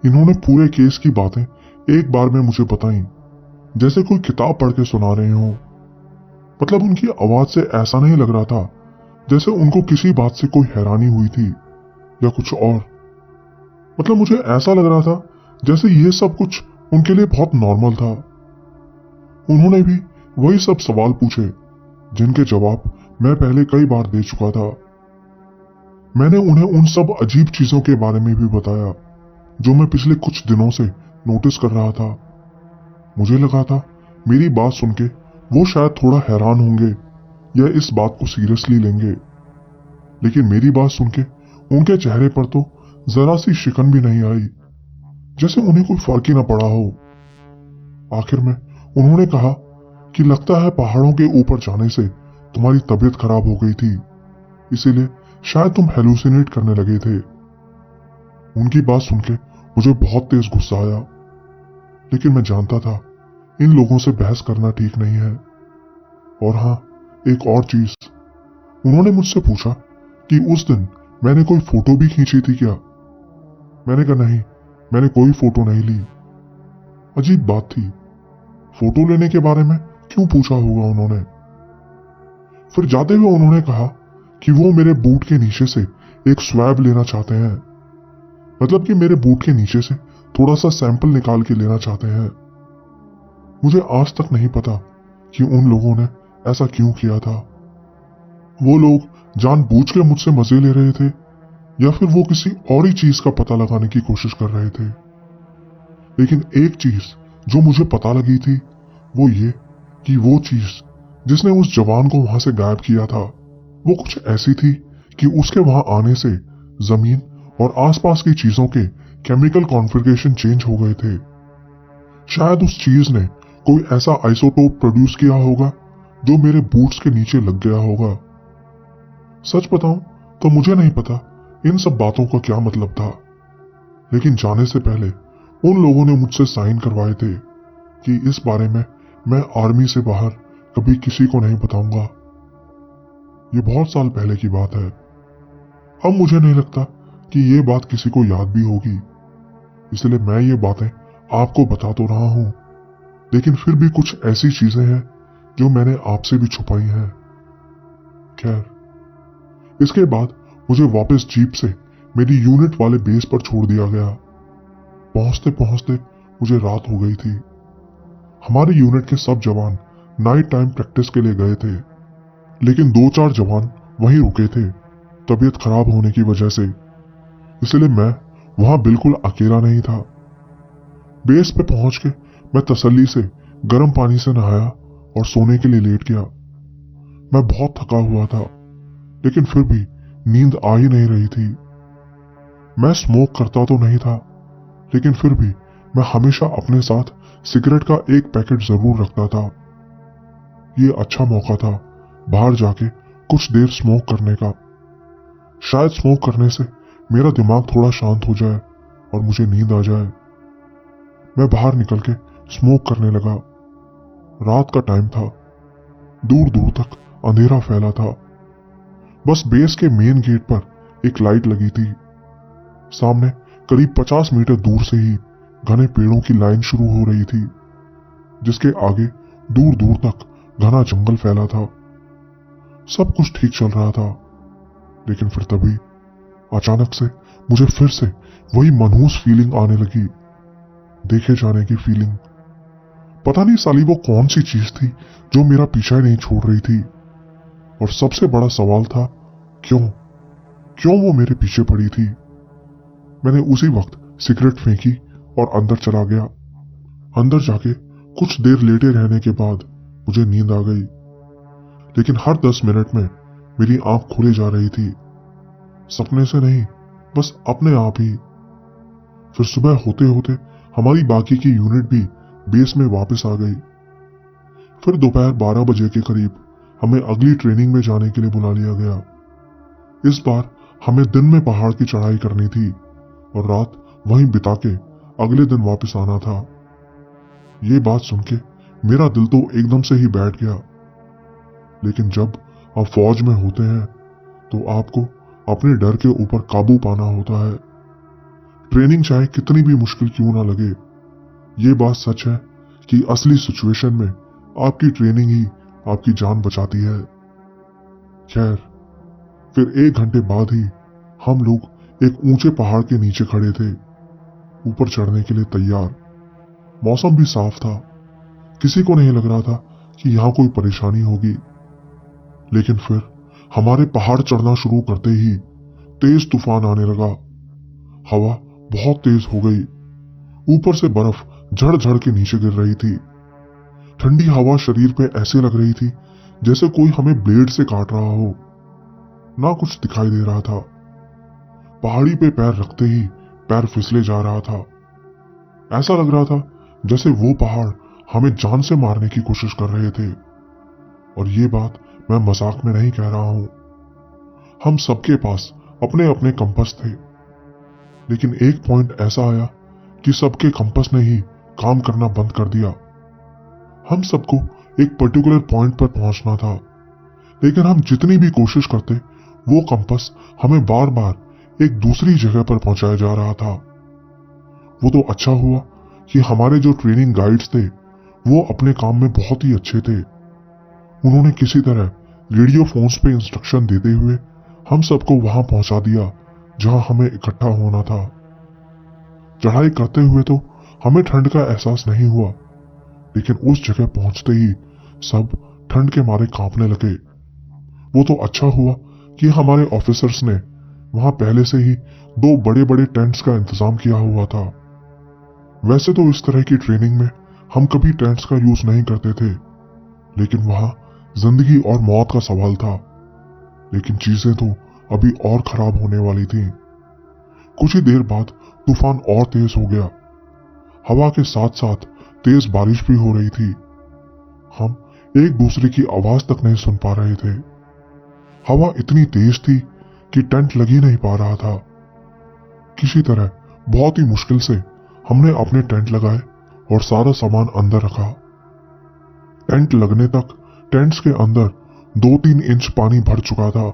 इन्होंने पूरे केस की बातें एक बार में मुझे बताई, जैसे कोई किताब पढ़ के सुना रहे हो। मतलब उनकी आवाज से ऐसा नहीं लग रहा था जैसे उनको किसी बात से कोई हैरानी हुई थी या कुछ और। मतलब मुझे ऐसा लग रहा था जैसे ये सब कुछ उनके लिए बहुत नॉर्मल था। उन्होंने भी वही सब सवाल पूछे जिनके जवाब मैं पहले कई बार दे चुका था। मैंने उन्हें उन सब अजीब चीजों के बारे में भी बताया जो मैं पिछले कुछ दिनों से नोटिस कर रहा था। मुझे लगा था मेरी बात सुन के वो शायद थोड़ा हैरान होंगे या इस बात को सीरियसली लेंगे, लेकिन मेरी बात सुन के उनके चेहरे पर तो जरा सी शिकन भी नहीं आई, जैसे उन्हें कोई फर्क ही ना पड़ा हो। आखिर में उन्होंने कहा कि लगता है पहाड़ों के ऊपर जाने से तुम्हारी तबीयत खराब हो गई थी, इसीलिए शायद तुम हेलुसिनेट करने लगे थे। उनकी बात सुन के मुझे बहुत तेज गुस्सा आया, लेकिन मैं जानता था इन लोगों से बहस करना ठीक नहीं है। और हाँ, एक और चीज, उन्होंने मुझसे पूछा कि उस दिन मैंने कोई फोटो भी खींची थी क्या। मैंने कहा नहीं, मैंने कोई फोटो नहीं ली। अजीब बात थी, फोटो लेने के बारे में क्यों पूछा होगा उन्होंने। फिर जाते हुए उन्होंने कहा कि वो मेरे बूट के नीचे से एक स्वैब लेना चाहते हैं, मतलब कि मेरे बूट के नीचे से थोड़ा सा सैंपल निकाल के लेना चाहते हैं। मुझे आज तक नहीं पता कि उन लोगों ने ऐसा क्यों किया था। वो लोग जानबूझ के मुझसे मजे ले रहे थे या फिर वो किसी और ही चीज का पता लगाने की कोशिश कर रहे थे। लेकिन एक चीज जो मुझे पता लगी थी वो ये कि वो चीज जिसने उस जवान को वहां से गायब किया था वो कुछ ऐसी थी कि उसके वहां आने से जमीन और आसपास की चीजों के केमिकल कॉन्फ़िगरेशन चेंज हो गए थे। शायद उस चीज ने कोई ऐसा आइसोटोप प्रोड्यूस किया होगा जो मेरे बूट्स के नीचे लग गया होगा। सच बताऊं तो मुझे नहीं पता इन सब बातों का क्या मतलब था, लेकिन जाने से पहले उन लोगों ने मुझसे साइन करवाए थे कि इस बारे में मैं आर्मी से बाहर कभी किसी को नहीं बताऊंगा। ये बहुत साल पहले की बात है। अब मुझे नहीं लगता कि ये बात किसी को याद भी होगी, इसलिए मैं ये बातें आपको बता तो रहा हूं, लेकिन फिर भी कुछ ऐसी चीजें हैं जो मैंने आपसे भी छुपाई हैं। खैर, इसके बाद मुझे वापस जीप से मेरी यूनिट वाले बेस पर छोड़ दिया गया। पहुंचते पहुंचते मुझे रात हो गई थी। हमारे यूनिट के सब जवान नाइट टाइम प्रैक्टिस के लिए गए थे, लेकिन 2-4 जवान वहीं रुके थे तबीयत खराब होने की वजह से, इसलिए मैं वहां बिल्कुल अकेला नहीं था। बेस पे पहुंच के मैं तसल्ली से गर्म पानी से नहाया और सोने के लिए लेट गया। मैं बहुत थका हुआ था, लेकिन फिर भी नींद आ ही नहीं रही थी। मैं स्मोक करता तो नहीं था, लेकिन फिर भी मैं हमेशा अपने साथ सिगरेट का एक पैकेट जरूर रखता था। ये अच्छा मौका था बाहर जाके कुछ देर स्मोक करने का। शायद स्मोक करने से मेरा दिमाग थोड़ा शांत हो जाए और मुझे नींद आ जाए। मैं बाहर निकल के स्मोक करने लगा। रात का टाइम था, दूर दूर तक अंधेरा फैला था। बस बेस के मेन गेट पर एक लाइट लगी थी। सामने करीब 50 मीटर दूर से ही घने पेड़ों की लाइन शुरू हो रही थी, जिसके आगे दूर दूर तक घना जंगल फैला था। सब कुछ ठीक चल रहा था, लेकिन फिर तभी अचानक से मुझे फिर से वही मनहूस फीलिंग आने लगी, देखे जाने की फीलिंग। पता नहीं साली वो कौन सी चीज थी जो मेरा पीछा ही नहीं छोड़ रही थी। और सबसे बड़ा सवाल था, क्यों क्यों वो मेरे पीछे पड़ी थी। मैंने उसी वक्त सिगरेट फेंकी और अंदर चला गया। अंदर जाके कुछ देर लेटे रहने के बाद मुझे नींद आ गई, लेकिन हर 10 मिनट में मेरी आंख खुले जा रही थी, सपने से नहीं, बस अपने आप ही। फिर सुबह होते होते हमारी बाकी की यूनिट भी बेस में वापस आ गई। फिर दोपहर 12 बजे के करीब हमें अगली ट्रेनिंग में जाने के लिए बुला लिया गया। इस बार हमें दिन में पहाड़ की चढ़ाई करनी थी और रात वहीं बिता के अगले दिन वापस आना था। ये बात सुन के मेरा दिल तो एकदम से ही बैठ गया। लेकिन जब आप फौज में होते हैं तो आपको अपने डर के ऊपर काबू पाना होता है। ट्रेनिंग चाहे कितनी भी मुश्किल क्यों ना लगे, ये बात सच है कि असली सिचुएशन में आपकी ट्रेनिंग ही आपकी जान बचाती है। खैर, फिर 1 घंटे बाद ही हम लोग एक ऊंचे पहाड़ के नीचे खड़े थे, ऊपर चढ़ने के लिए तैयार। मौसम भी साफ था, किसी को नहीं लग रहा था कि यहां कोई परेशानी होगी। लेकिन फिर हमारे पहाड़ चढ़ना शुरू करते ही तेज तूफान आने लगा। हवा बहुत तेज हो गई, ऊपर से बर्फ झड़ झड़ के नीचे गिर रही थी। ठंडी हवा शरीर पे ऐसे लग रही थी जैसे कोई हमें ब्लेड से काट रहा हो। ना कुछ दिखाई दे रहा था। पहाड़ी पे पैर रखते ही पैर फिसले जा रहा था। ऐसा लग रहा था जैसे वो पहाड़ हमें जान से मारने की कोशिश कर रहे थे। और ये बात मैं मजाक में नहीं कह रहा हूं। हम सबके पास अपने अपने कंपास थे, लेकिन एक पॉइंट ऐसा आया कि सबके कंपास ने ही काम करना बंद कर दिया। हम सबको एक पर्टिकुलर पॉइंट पर पहुंचना था, लेकिन हम जितनी भी कोशिश करते वो कंपास हमें बार बार एक दूसरी जगह पर पहुंचाया जा रहा था। वो तो अच्छा हुआ कि हमारे जो ट्रेनिंग गाइड्स थे वो अपने काम में बहुत ही अच्छे थे। उन्होंने किसी तरह रेडियो फोन्स पे इंस्ट्रक्शन देते हुए हम सबको वहां पहुंचा दिया जहां हमें इकट्ठा होना था। चढ़ाई करते हुए तो हमें ठंड का एहसास नहीं हुआ, लेकिन उस जगह पहुंचते ही सब ठंड के मारे कांपने लगे। वो तो अच्छा हुआ कि हमारे ऑफिसर्स ने वहां पहले से ही 2 बड़े बड़े टेंट्स का इंतजाम किया हुआ था। वैसे तो इस तरह की ट्रेनिंग में हम कभी टेंट्स का यूज नहीं करते थे, लेकिन वहां जिंदगी और मौत का सवाल था। लेकिन चीजें तो अभी और खराब होने वाली थी। कुछ ही देर बाद तूफान और तेज हो गया। हवा के साथ साथ तेज बारिश भी हो रही थी। हम एक दूसरे की आवाज तक नहीं सुन पा रहे थे। हवा इतनी तेज थी कि टेंट लग ही नहीं पा रहा था। किसी तरह बहुत ही मुश्किल से हमने अपने टेंट लगाए और सारा सामान अंदर रखा। टेंट लगने तक टेंट्स के अंदर 2-3 इंच पानी भर चुका था।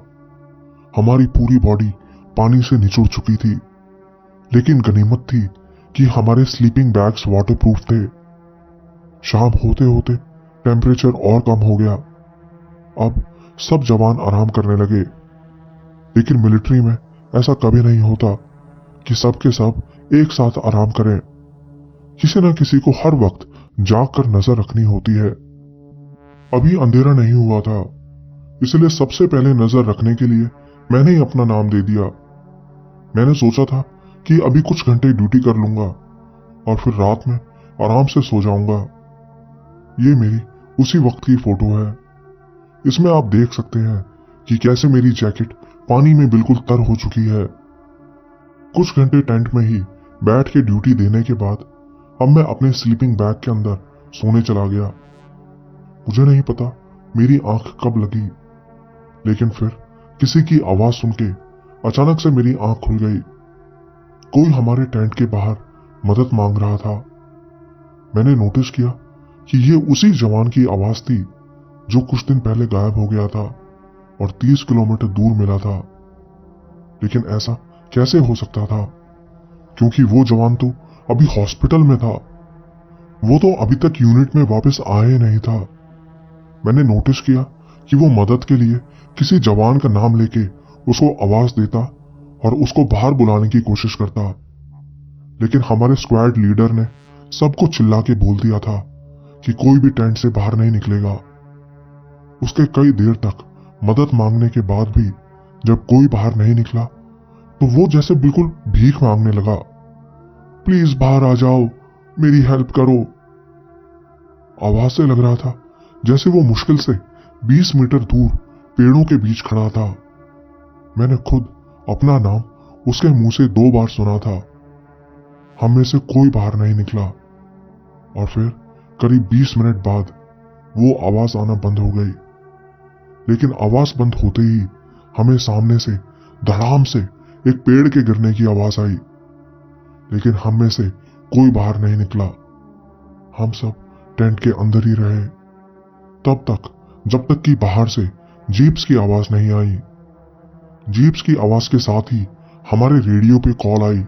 हमारी पूरी बॉडी पानी से निचुड़ चुकी थी, लेकिन गनीमत थी कि हमारे स्लीपिंग बैग्स वाटरप्रूफ थे। शाम होते होते टेम्परेचर और कम हो गया। अब सब जवान आराम करने लगे, लेकिन मिलिट्री में ऐसा कभी नहीं होता कि सबके सब एक साथ आराम करें। किसी न किसी को हर वक्त जाग कर नजर रखनी होती है। अभी अंधेरा नहीं हुआ था, इसलिए सबसे पहले नजर रखने के लिए मैंने ही अपना नाम दे दिया। मैंने सोचा था कि अभी कुछ घंटे ड्यूटी कर लूंगा और फिर रात में आराम से सो जाऊंगा। ये मेरी उसी वक्त की फोटो है। इसमें आप देख सकते हैं कि कैसे मेरी जैकेट पानी में बिल्कुल तर हो चुकी है। कुछ घंटे टेंट में ही बैठ के ड्यूटी देने के बाद अब मैं अपने स्लीपिंग बैग के अंदर सोने चला गया। मुझे नहीं पता मेरी आंख कब लगी, लेकिन फिर किसी की आवाज सुन के अचानक से मेरी आंख खुल गई। कोई हमारे टेंट के बाहर मदद मांग रहा था। मैंने नोटिस किया कि ये उसी जवान की आवाज थी जो कुछ दिन पहले गायब हो गया था और 30 किलोमीटर दूर मिला था। लेकिन ऐसा कैसे हो सकता था, क्योंकि वो जवान तो अभी हॉस्पिटल में था। वो तो अभी तक यूनिट में वापस आया ही नहीं था। मैंने नोटिस किया कि वो मदद के लिए किसी जवान का नाम लेके उसको आवाज देता और उसको बाहर बुलाने की कोशिश करता। लेकिन हमारे स्क्वाड लीडर ने सबको चिल्ला के बोल दिया था कि कोई भी टेंट से बाहर नहीं निकलेगा। उसके कई देर तक मदद मांगने के बाद भी जब कोई बाहर नहीं निकला तो वो जैसे बिल्कुल भीख मांगने लगा। प्लीज बाहर आ जाओ, मेरी हेल्प करो। आवाज से लग रहा था जैसे वो मुश्किल से 20 मीटर दूर पेड़ों के बीच खड़ा था। मैंने खुद अपना नाम उसके मुंह से 2 बार सुना था। हम में से कोई बाहर नहीं निकला और फिर करीब 20 मिनट बाद वो आवाज आना बंद हो गई। लेकिन आवाज बंद होते ही हमें सामने से धड़ाम से एक पेड़ के गिरने की आवाज आई। लेकिन हम में से कोई बाहर नहीं निकला। हम सब टेंट के अंदर ही रहे तब तक जब तक कि बाहर से जीप्स की आवाज नहीं आई। जीप्स की आवाज के साथ ही हमारे रेडियो पे कॉल आई।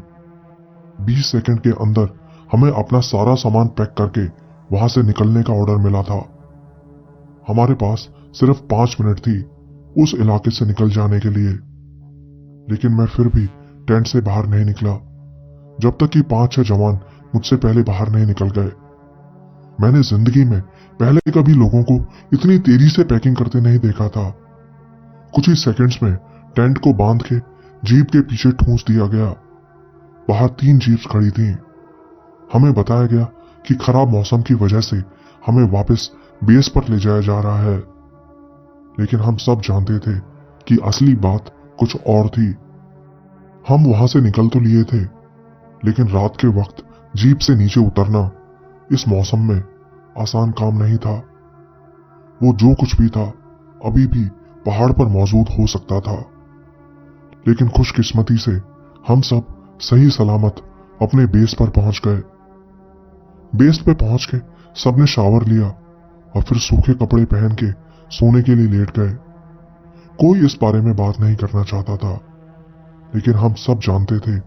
20 सेकंड के अंदर हमें अपना सारा सामान पैक करके वहां से निकलने का ऑर्डर मिला था। हमारे पास सिर्फ 5 मिनट थी उस इलाके से निकल जाने के लिए। लेकिन मैं फिर भी टेंट से बाहर नहीं निकला जब तक कि 5-6 जवान मुझसे पहले बाहर नहीं निकल गए। मैंने जिंदगी में पहले कभी लोगों को इतनी तेजी से पैकिंग करते नहीं देखा था। कुछ ही सेकंड्स में टेंट को बांध के जीप के पीछे ठूंस दिया गया। बाहर 3 जीप्स खड़ी थीं। हमें बताया गया कि खराब मौसम की वजह से हमें वापस बेस पर ले जाया जा रहा है। लेकिन हम सब जानते थे कि असली बात कुछ और थी। हम वहां से निकल तो लिए थे, लेकिन रात के वक्त जीप से नीचे उतरना इस मौसम में आसान काम नहीं था। वो जो कुछ भी था अभी भी पहाड़ पर मौजूद हो सकता था। लेकिन खुशकिस्मती से हम सब सही सलामत अपने बेस पर पहुंच गए। बेस पे पहुंच के सबने शावर लिया और फिर सूखे कपड़े पहन के सोने के लिए लेट गए। कोई इस बारे में बात नहीं करना चाहता था, लेकिन हम सब जानते थे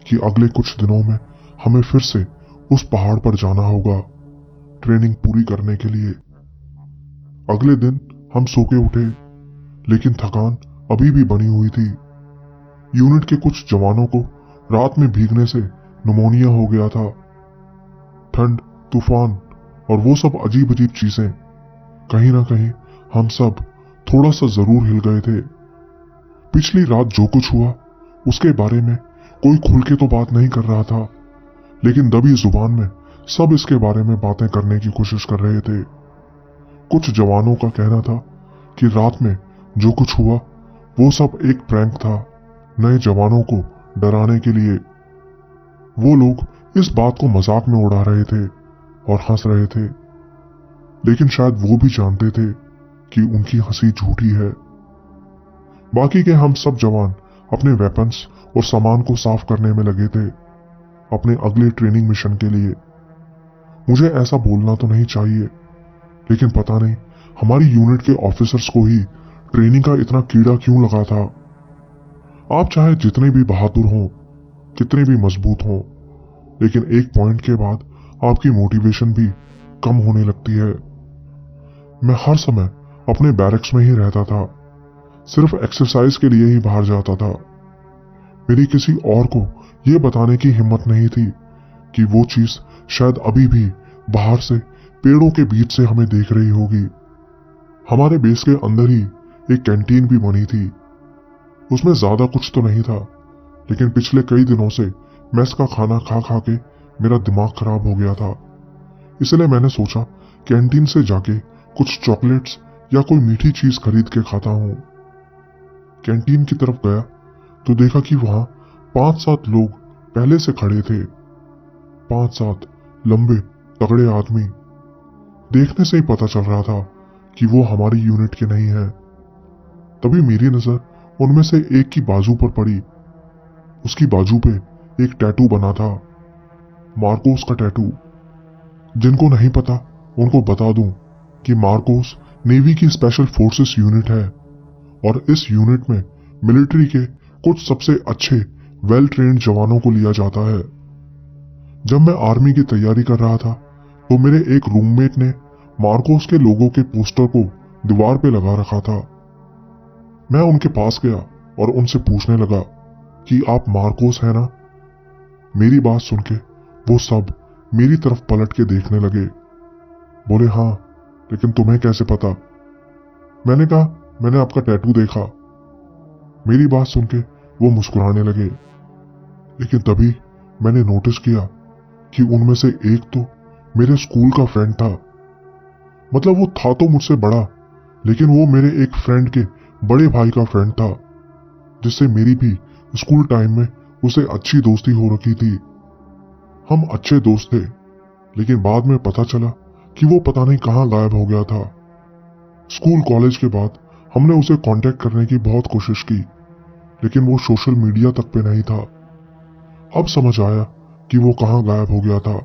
कि अगले कुछ दिनों में हमें फिर से उस पहाड़ पर जाना होगा ट्रेनिंग पूरी करने के लिए। अगले दिन हम सो के उठे, लेकिन थकान अभी भी बनी हुई थी। यूनिट के कुछ जवानों को रात में भीगने से निमोनिया हो गया था। ठंड, तूफान और वो सब अजीब अजीब चीजें, कहीं ना कहीं हम सब थोड़ा सा जरूर हिल गए थे। पिछली रात जो कुछ हुआ उसके बारे में कोई खुल के तो बात नहीं कर रहा था, लेकिन दबी जुबान में सब इसके बारे में बातें करने की कोशिश कर रहे थे। कुछ जवानों का कहना था कि रात में जो कुछ हुआ वो सब एक प्रैंक था, नए जवानों को डराने के लिए। वो लोग इस बात को मजाक में उड़ा रहे थे और हंस रहे थे, लेकिन शायद वो भी जानते थे कि उनकी हंसी झूठी है। बाकी के हम सब जवान अपने वेपन्स और सामान को साफ करने में लगे थे अपने अगले ट्रेनिंग मिशन के लिए। मुझे ऐसा बोलना तो नहीं चाहिए, लेकिन पता नहीं हमारी यूनिट के ऑफिसर्स को ही ट्रेनिंग का इतना कीड़ा क्यों लगा था। आप चाहे जितने भी बहादुर हों, कितने भी मजबूत हों, लेकिन एक पॉइंट के बाद आपकी मोटिवेशन भी कम होने लगती है। मैं हर समय अपने बैरक्स में ही रहता था, सिर्फ एक्सरसाइज के लिए ही बाहर जाता था। मेरी किसी और को यह बताने की हिम्मत नहीं थी कि वो चीज शायद अभी भी बाहर से पेड़ों के बीच से हमें देख रही होगी। हमारे बेस के अंदर ही एक कैंटीन भी बनी थी। उसमें ज्यादा कुछ तो नहीं था, लेकिन पिछले कई दिनों से मेस का खाना खा खा के मेरा दिमाग खराब हो गया था। इसलिए मैंने सोचा कैंटीन से जाके कुछ चॉकलेट्स या कोई मीठी चीज खरीद के खाता हूं। कैंटीन की तरफ गया तो देखा कि वहां 5-7 लोग पहले से खड़े थे। 5-7 लंबे तगड़े आदमी। देखने से ही पता चल रहा था कि वो हमारी यूनिट के नहीं है। तभी मेरी नजर उनमें से एक की बाजू पर पड़ी। उसकी बाजू पे एक टैटू बना था, मार्कोस का टैटू। जिनको नहीं पता उनको बता दूं कि मार्कोस नेवी की स्पेशल फोर्सेस यूनिट है और इस यूनिट में मिलिट्री के कुछ सबसे अच्छे वेल ट्रेन्ड जवानों को लिया जाता है। जब मैं आर्मी की तैयारी कर रहा था तो मेरे एक रूममेट ने मार्कोस के लोगों के पोस्टर को दीवार पे लगा रखा था। मैं उनके पास गया और उनसे पूछने लगा कि आप मार्कोस है ना? मेरी बात सुन के वो सब मेरी तरफ पलट के देखने लगे। बोले हाँ, लेकिन तुम्हें कैसे पता? मैंने कहा मैंने आपका टैटू देखा। मेरी बात सुन के वो मुस्कुराने लगे, लेकिन तभी मैंने नोटिस किया कि उनमें से एक तो मेरे स्कूल का फ्रेंड था। मतलब वो था तो मुझसे बड़ा, लेकिन वो मेरे एक फ्रेंड के बड़े भाई का फ्रेंड था, जिससे मेरी भी स्कूल टाइम में उसे अच्छी दोस्ती हो रखी थी। हम अच्छे दोस्त थे, लेकिन बाद में पता चला कि वो पता नहीं कहां गायब हो गया था। स्कूल कॉलेज के बाद हमने उसे कांटेक्ट करने की बहुत कोशिश की, लेकिन वो सोशल मीडिया तक पे नहीं था। अब समझ आया कि वो कहां गायब हो गया था।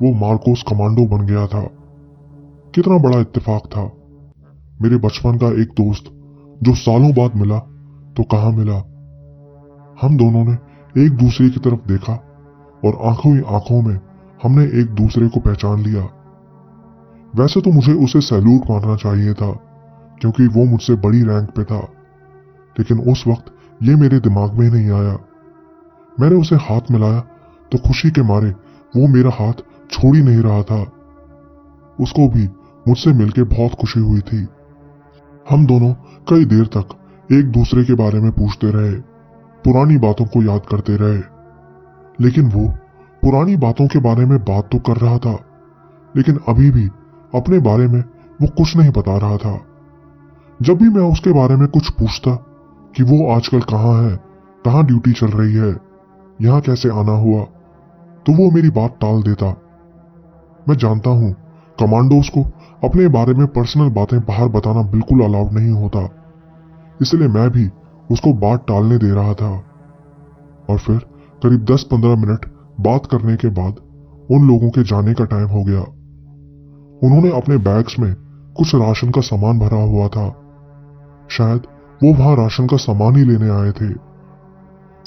वो मार्कोस कमांडो बन गया था। कितना बड़ा इत्तेफाक था। मेरे बचपन का एक दोस्त जो सालों बाद मिला तो कहां मिला। हम दोनों ने एक दूसरे की तरफ देखा और आंखों ही आंखों में हमने एक दूसरे को पहचान लिया। वैसे तो मुझे उसे सैल्यूट मारना चाहिए था, क्योंकि वो मुझसे बड़ी रैंक पे था, लेकिन उस वक्त ये मेरे दिमाग में नहीं आया। मैंने उसे हाथ मिलाया तो खुशी के मारे वो मेरा हाथ छोड़ ही नहीं रहा था। उसको भी मुझसे मिलके बहुत खुशी हुई थी। हम दोनों कई देर तक एक दूसरे के बारे में पूछते रहे, पुरानी बातों को याद करते रहे। लेकिन वो पुरानी बातों के बारे में बात तो कर रहा था, लेकिन अभी भी अपने बारे में वो कुछ नहीं बता रहा था। जब भी मैं उसके बारे में कुछ पूछता कि वो आजकल कहाँ है, कहाँ ड्यूटी चल रही है, यहाँ कैसे आना हुआ, तो वो मेरी बात टाल देता। मैं जानता हूँ कमांडोज को अपने बारे में पर्सनल बातें बाहर बताना बिल्कुल अलाउड नहीं होता, इसलिए मैं भी उसको बात टालने दे रहा था। और फिर करीब 10-15 मिनट बात करने के बाद उन लोगों के जाने का टाइम हो गया। उन्होंने अपने बैग्स में कुछ राशन का सामान भरा हुआ था। शायद वो वहां राशन का सामान ही लेने आए थे।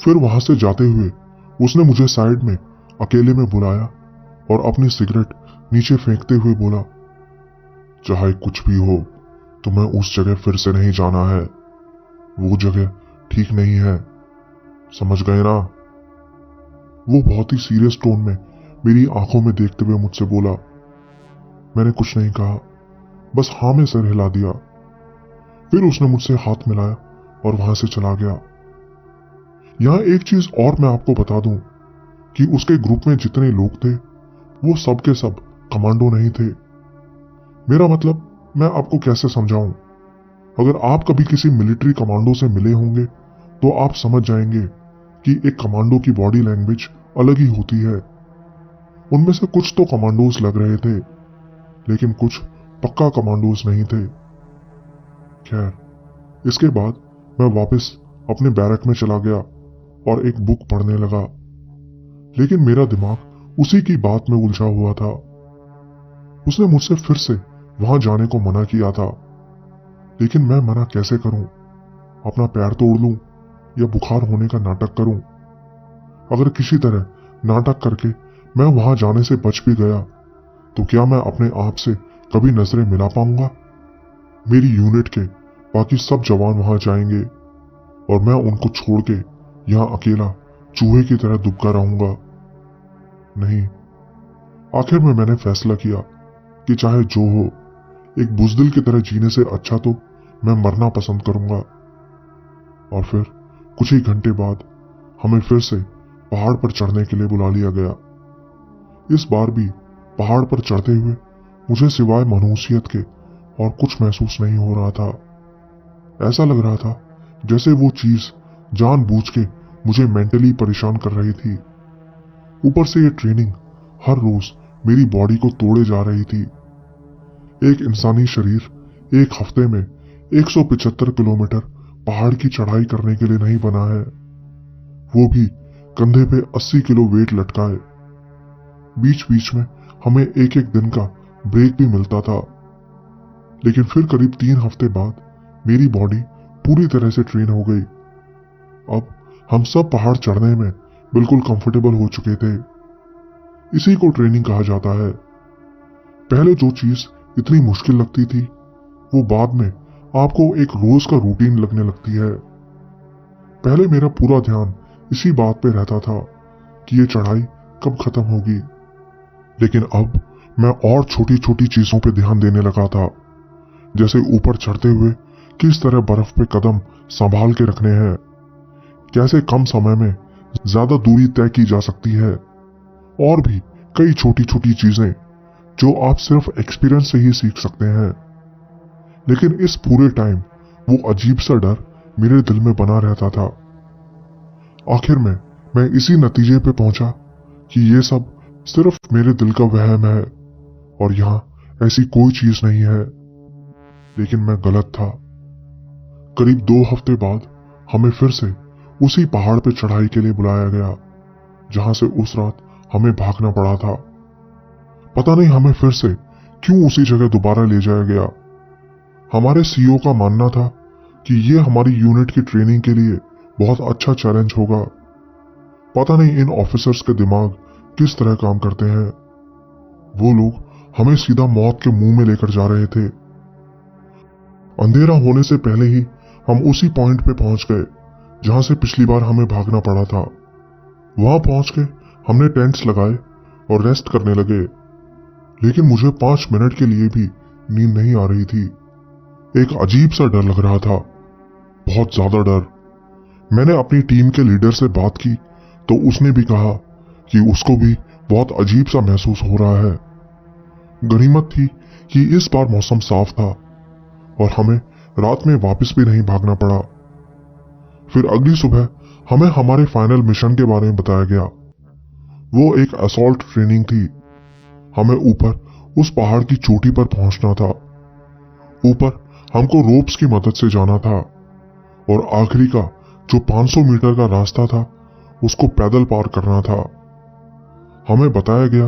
फिर वहां से जाते हुए उसने मुझे साइड में अकेले में बुलाया और अपनी सिगरेट नीचे फेंकते हुए बोला, चाहे कुछ भी हो, तुम्हें उस जगह फिर से नहीं जाना है। वो जगह ठीक नहीं है, समझ गए ना? वो बहुत ही सीरियस टोन में मेरी आंखों में देखते हुए मुझसे बोला। मैंने कुछ नहीं कहा, बस हाँ में सर हिला दिया। फिर उसने मुझसे हाथ मिलाया और वहां से चला गया। यहां एक चीज और मैं आपको बता दूं कि उसके ग्रुप में जितने लोग थे वो सब के सब कमांडो नहीं थे। मेरा मतलब मैं आपको कैसे समझाऊं? अगर आप कभी किसी मिलिट्री कमांडो से मिले होंगे तो आप समझ जाएंगे कि एक कमांडो की बॉडी लैंग्वेज अलग ही होती है। उनमें से कुछ तो कमांडोज लग रहे थे, लेकिन कुछ पक्का कमांडोज नहीं थे। खैर, इसके बाद मैं वापस अपने बैरक में चला गया और एक बुक पढ़ने लगा, लेकिन मेरा दिमाग उसी की बात में उलझा हुआ था। उसने मुझसे फिर से वहां जाने को मना किया था, लेकिन मैं मना कैसे करूं? अपना पैर तोड़ लूं या बुखार होने का नाटक करूं? अगर किसी तरह नाटक करके मैं वहां जाने से बच भी गया तो क्या मैं अपने आप से कभी नजरें मिला पाऊंगा? मेरी यूनिट के बाकी सब जवान वहां जाएंगे और मैं उनको छोड़ के यहां अकेला चूहे की तरह दुबका रहूंगा। नहीं, आखिर में मैंने फैसला किया कि चाहे जो हो, एक बुजदिल की तरह जीने से अच्छा तो मैं मरना पसंद करूंगा। और फिर कुछ ही घंटे बाद हमें फिर से पहाड़ पर चढ़ने के लिए बुला लिया गया। इस बार भी पहाड़ पर चढ़ते हुए मुझे सिवाय मनहूसियत के और कुछ महसूस नहीं हो रहा था। ऐसा लग रहा था जैसे वो चीज जानबूझ के मुझे मेंटली परेशान कर रही थी। ऊपर से ये ट्रेनिंग हर रोज मेरी बॉडी को तोड़े जा रही थी। एक इंसानी शरीर एक हफ्ते में 175 किलोमीटर पहाड़ की चढ़ाई करने के लिए नहीं बना है, वो भी कंधे पे 80 किलो वेट लटकाए। बीच बीच में हमें एक एक दिन का ब्रेक भी मिलता था। लेकिन फिर करीब 3 हफ्ते बाद मेरी बॉडी पूरी तरह से ट्रेन हो गई। अब हम सब पहाड़ चढ़ने में बिल्कुल कंफर्टेबल हो चुके थे। इसी को ट्रेनिंग कहा जाता है। पहले जो चीज इतनी मुश्किल लगती थी, वो बाद में आपको एक रोज का रूटीन लगने लगती है। पहले मेरा पूरा ध्यान इसी बात पे रहता था कि ये चढ़ाई कब खत्म होगी। लेकिन अब मैं और छोटी छोटी चीजों पे ध्यान देने लगा था, जैसे ऊपर चढ़ते हुए किस तरह बर्फ पे कदम संभाल के रखने हैं, कैसे कम समय में ज्यादा दूरी तय की जा सकती है, और भी कई छोटी छोटी चीजें जो आप सिर्फ एक्सपीरियंस से ही सीख सकते हैं। लेकिन इस पूरे टाइम वो अजीब सा डर मेरे दिल में बना रहता था। आखिर में मैं इसी नतीजे पे पहुंचा कि ये सब सिर्फ मेरे दिल का वहम है और यहां ऐसी कोई चीज नहीं है। लेकिन मैं गलत था। करीब 2 हफ्ते बाद हमें फिर से उसी पहाड़ पे चढ़ाई के लिए बुलाया गया, जहां से उस रात हमें भागना पड़ा था। पता नहीं हमें फिर से क्यों उसी जगह दोबारा ले जाया गया। हमारे सीईओ का मानना था कि ये हमारी यूनिट की ट्रेनिंग के लिए बहुत अच्छा चैलेंज होगा। पता नहीं इन ऑफिसर्स के दिमाग किस तरह काम करते हैं। वो लोग हमें सीधा मौत के मुंह में लेकर जा रहे थे। अंधेरा होने से पहले ही हम उसी पॉइंट पे पहुंच गए जहां से पिछली बार हमें भागना पड़ा था। वहां पहुंच के हमने टेंट्स लगाए और रेस्ट करने लगे। लेकिन मुझे 5 मिनट के लिए भी नींद नहीं आ रही थी। एक अजीब सा डर लग रहा था, बहुत ज्यादा डर। मैंने अपनी टीम के लीडर से बात की तो उसने भी कहा कि उसको भी बहुत अजीब सा महसूस हो रहा है। गनीमत थी कि इस बार मौसम साफ था और हमें रात में वापस भी नहीं भागना पड़ा। फिर अगली सुबह हमें हमारे फाइनल मिशन के बारे में बताया गया। वो एक असॉल्ट ट्रेनिंग थी। हमें ऊपर उस पहाड़ की चोटी पर पहुंचना था। ऊपर हमको रोप्स की मदद से जाना था और आखिरी का जो 500 मीटर का रास्ता था उसको पैदल पार करना था। हमें बताया गया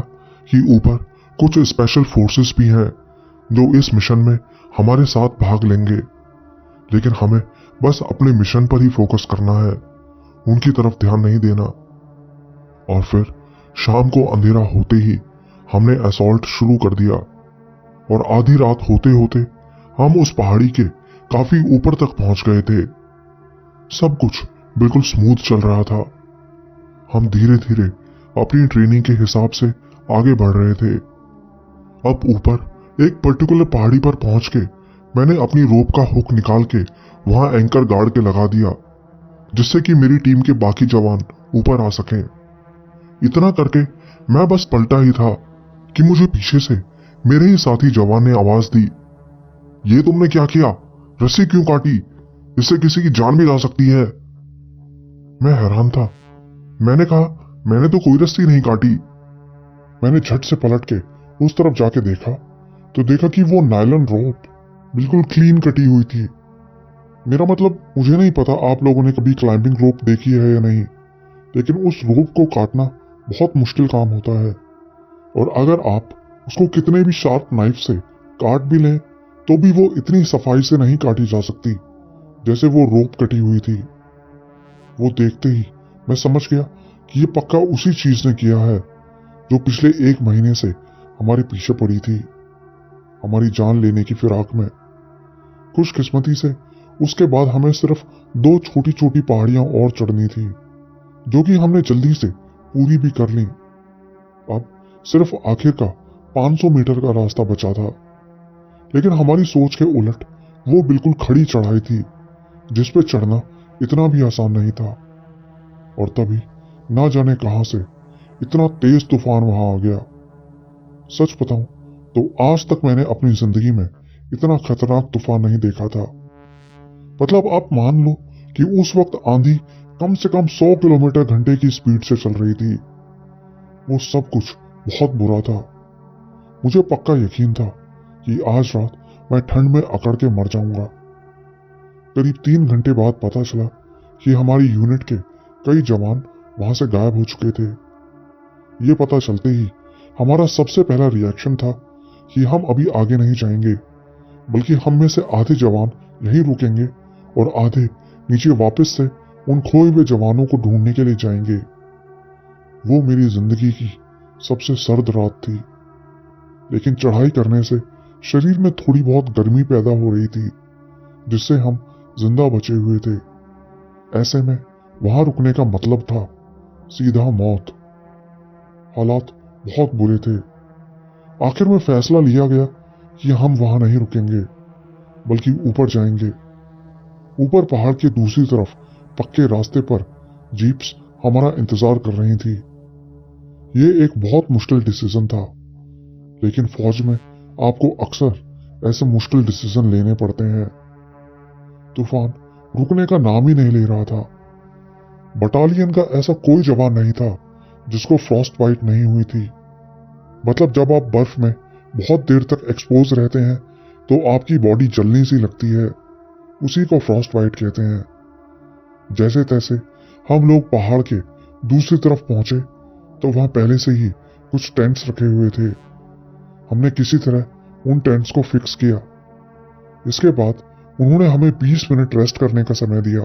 कि ऊपर कुछ स्पेशल फोर्सेस भी हैं जो इस मिशन में हमारे साथ भाग लेंगे। लेकिन हमें बस अपने मिशन पर ही फोकस करना है, उनकी तरफ ध्यान नहीं देना। और फिर शाम को अंधेरा होते ही हमने असॉल्ट शुरू कर दिया और आधी रात होते होते हम उस पहाड़ी के काफी ऊपर तक पहुंच गए थे। सब कुछ बिल्कुल स्मूथ चल रहा था। हम धीरे धीरे अपनी ट्रेनिंग के हिसाब से आगे बढ़ रहे थे। अब ऊपर एक पर्टिकुलर पहाड़ी पर पहुंच के मैंने अपनी रोप का हुक निकाल के वहां एंकर गाड़ के लगा दिया, जिससे कि मेरी टीम के बाकी जवान ऊपर आ सकें। इतना करके मैं बस पलटा ही था कि मुझे पीछे से मेरे ही साथी जवान ने आवाज दी, ये तुमने क्या किया? रस्सी क्यों काटी? इससे किसी की जान भी जा सकती है। मैं हैरान था। मैंने कहा, मैंने तो कोई रस्सी नहीं काटी। मैंने झट से पलट के उस तरफ जाके देखा तो देखा कि वो नायलॉन रोप बिल्कुल क्लीन कटी हुई थी। मेरा मतलब, मुझे नहीं पता आप लोगों ने कभी क्लाइंबिंग रोप देखी है या नहीं, लेकिन उस रोप को काटना बहुत मुश्किल काम होता है। और अगर आप उसको कितने भी शार्प नाइफ से काट भी लें तो भी वो इतनी सफाई से नहीं काटी जा सकती जैसे वो रोप कटी हुई थी। वो देखते ही मैं समझ गया कि ये पक्का उसी चीज ने किया है जो पिछले 1 महीने से हमारे पीछे पड़ी थी, हमारी जान लेने की फिराक में। खुशकिस्मती से उसके बाद हमें सिर्फ 2 छोटी छोटी पहाड़ियां और चढ़नी थी, जो कि हमने जल्दी से पूरी भी कर ली। अब सिर्फ आखिर का 500 मीटर का रास्ता बचा था। लेकिन हमारी सोच के उलट वो बिल्कुल खड़ी चढ़ाई थी, जिस पे चढ़ना इतना भी आसान नहीं था। और तभी ना जाने कहां से इतना तेज तूफान वहां आ गया। सच बताऊं तो आज तक मैंने अपनी जिंदगी में इतना खतरनाक तूफान नहीं देखा था। मतलब आप मान लो कि उस वक्त आंधी कम से कम 100 किलोमीटर घंटे की स्पीड से चल रही थी। वो सब कुछ बहुत बुरा था। मुझे पक्का यकीन था कि आज रात मैं ठंड में अकड़ के मर जाऊंगा। करीब 3 घंटे बाद पता चला कि हमारी यूनिट के कई जवान वहां से गायब हो चुके थे। ये पता चलते ही हमारा सबसे पहला रिएक्शन था कि हम अभी आगे नहीं जाएंगे, बल्कि हम में से आधे जवान यहीं रुकेंगे और आधे नीचे वापस से उन खोए हुए जवानों को ढूंढने के लिए जाएंगे। वो मेरी जिंदगी की सबसे सर्द रात थी, लेकिन चढ़ाई करने से शरीर में थोड़ी बहुत गर्मी पैदा हो रही थी, जिससे हम जिंदा बचे हुए थे। ऐसे में वहां रुकने का मतलब था सीधा मौत। हालात बहुत बुरे थे। आखिर में फैसला लिया गया कि हम वहां नहीं रुकेंगे, बल्कि ऊपर जाएंगे। ऊपर पहाड़ के दूसरी तरफ पक्के रास्ते पर जीप्स हमारा इंतजार कर रही थी। ये एक बहुत मुश्किल डिसीजन था, लेकिन फौज में आपको अक्सर ऐसे मुश्किल डिसीजन लेने पड़ते हैं। तूफान रुकने का नाम ही नहीं ले रहा था। बटालियन का ऐसा कोई जवान नहीं था जिसको फ्रॉस्ट बाइट नहीं हुई थी। मतलब जब आप बर्फ में बहुत देर तक एक्सपोज रहते हैं तो आपकी बॉडी जलनी सी लगती है, उसी को फ्रॉस्ट बाइट कहते हैं। जैसे तैसे हम लोग पहाड़ के दूसरी तरफ पहुंचे तो वहां पहले से ही कुछ टेंट्स रखे हुए थे। हमने किसी तरह उन टेंट्स को फिक्स किया। इसके बाद उन्होंने हमें 20 मिनट रेस्ट करने का समय दिया।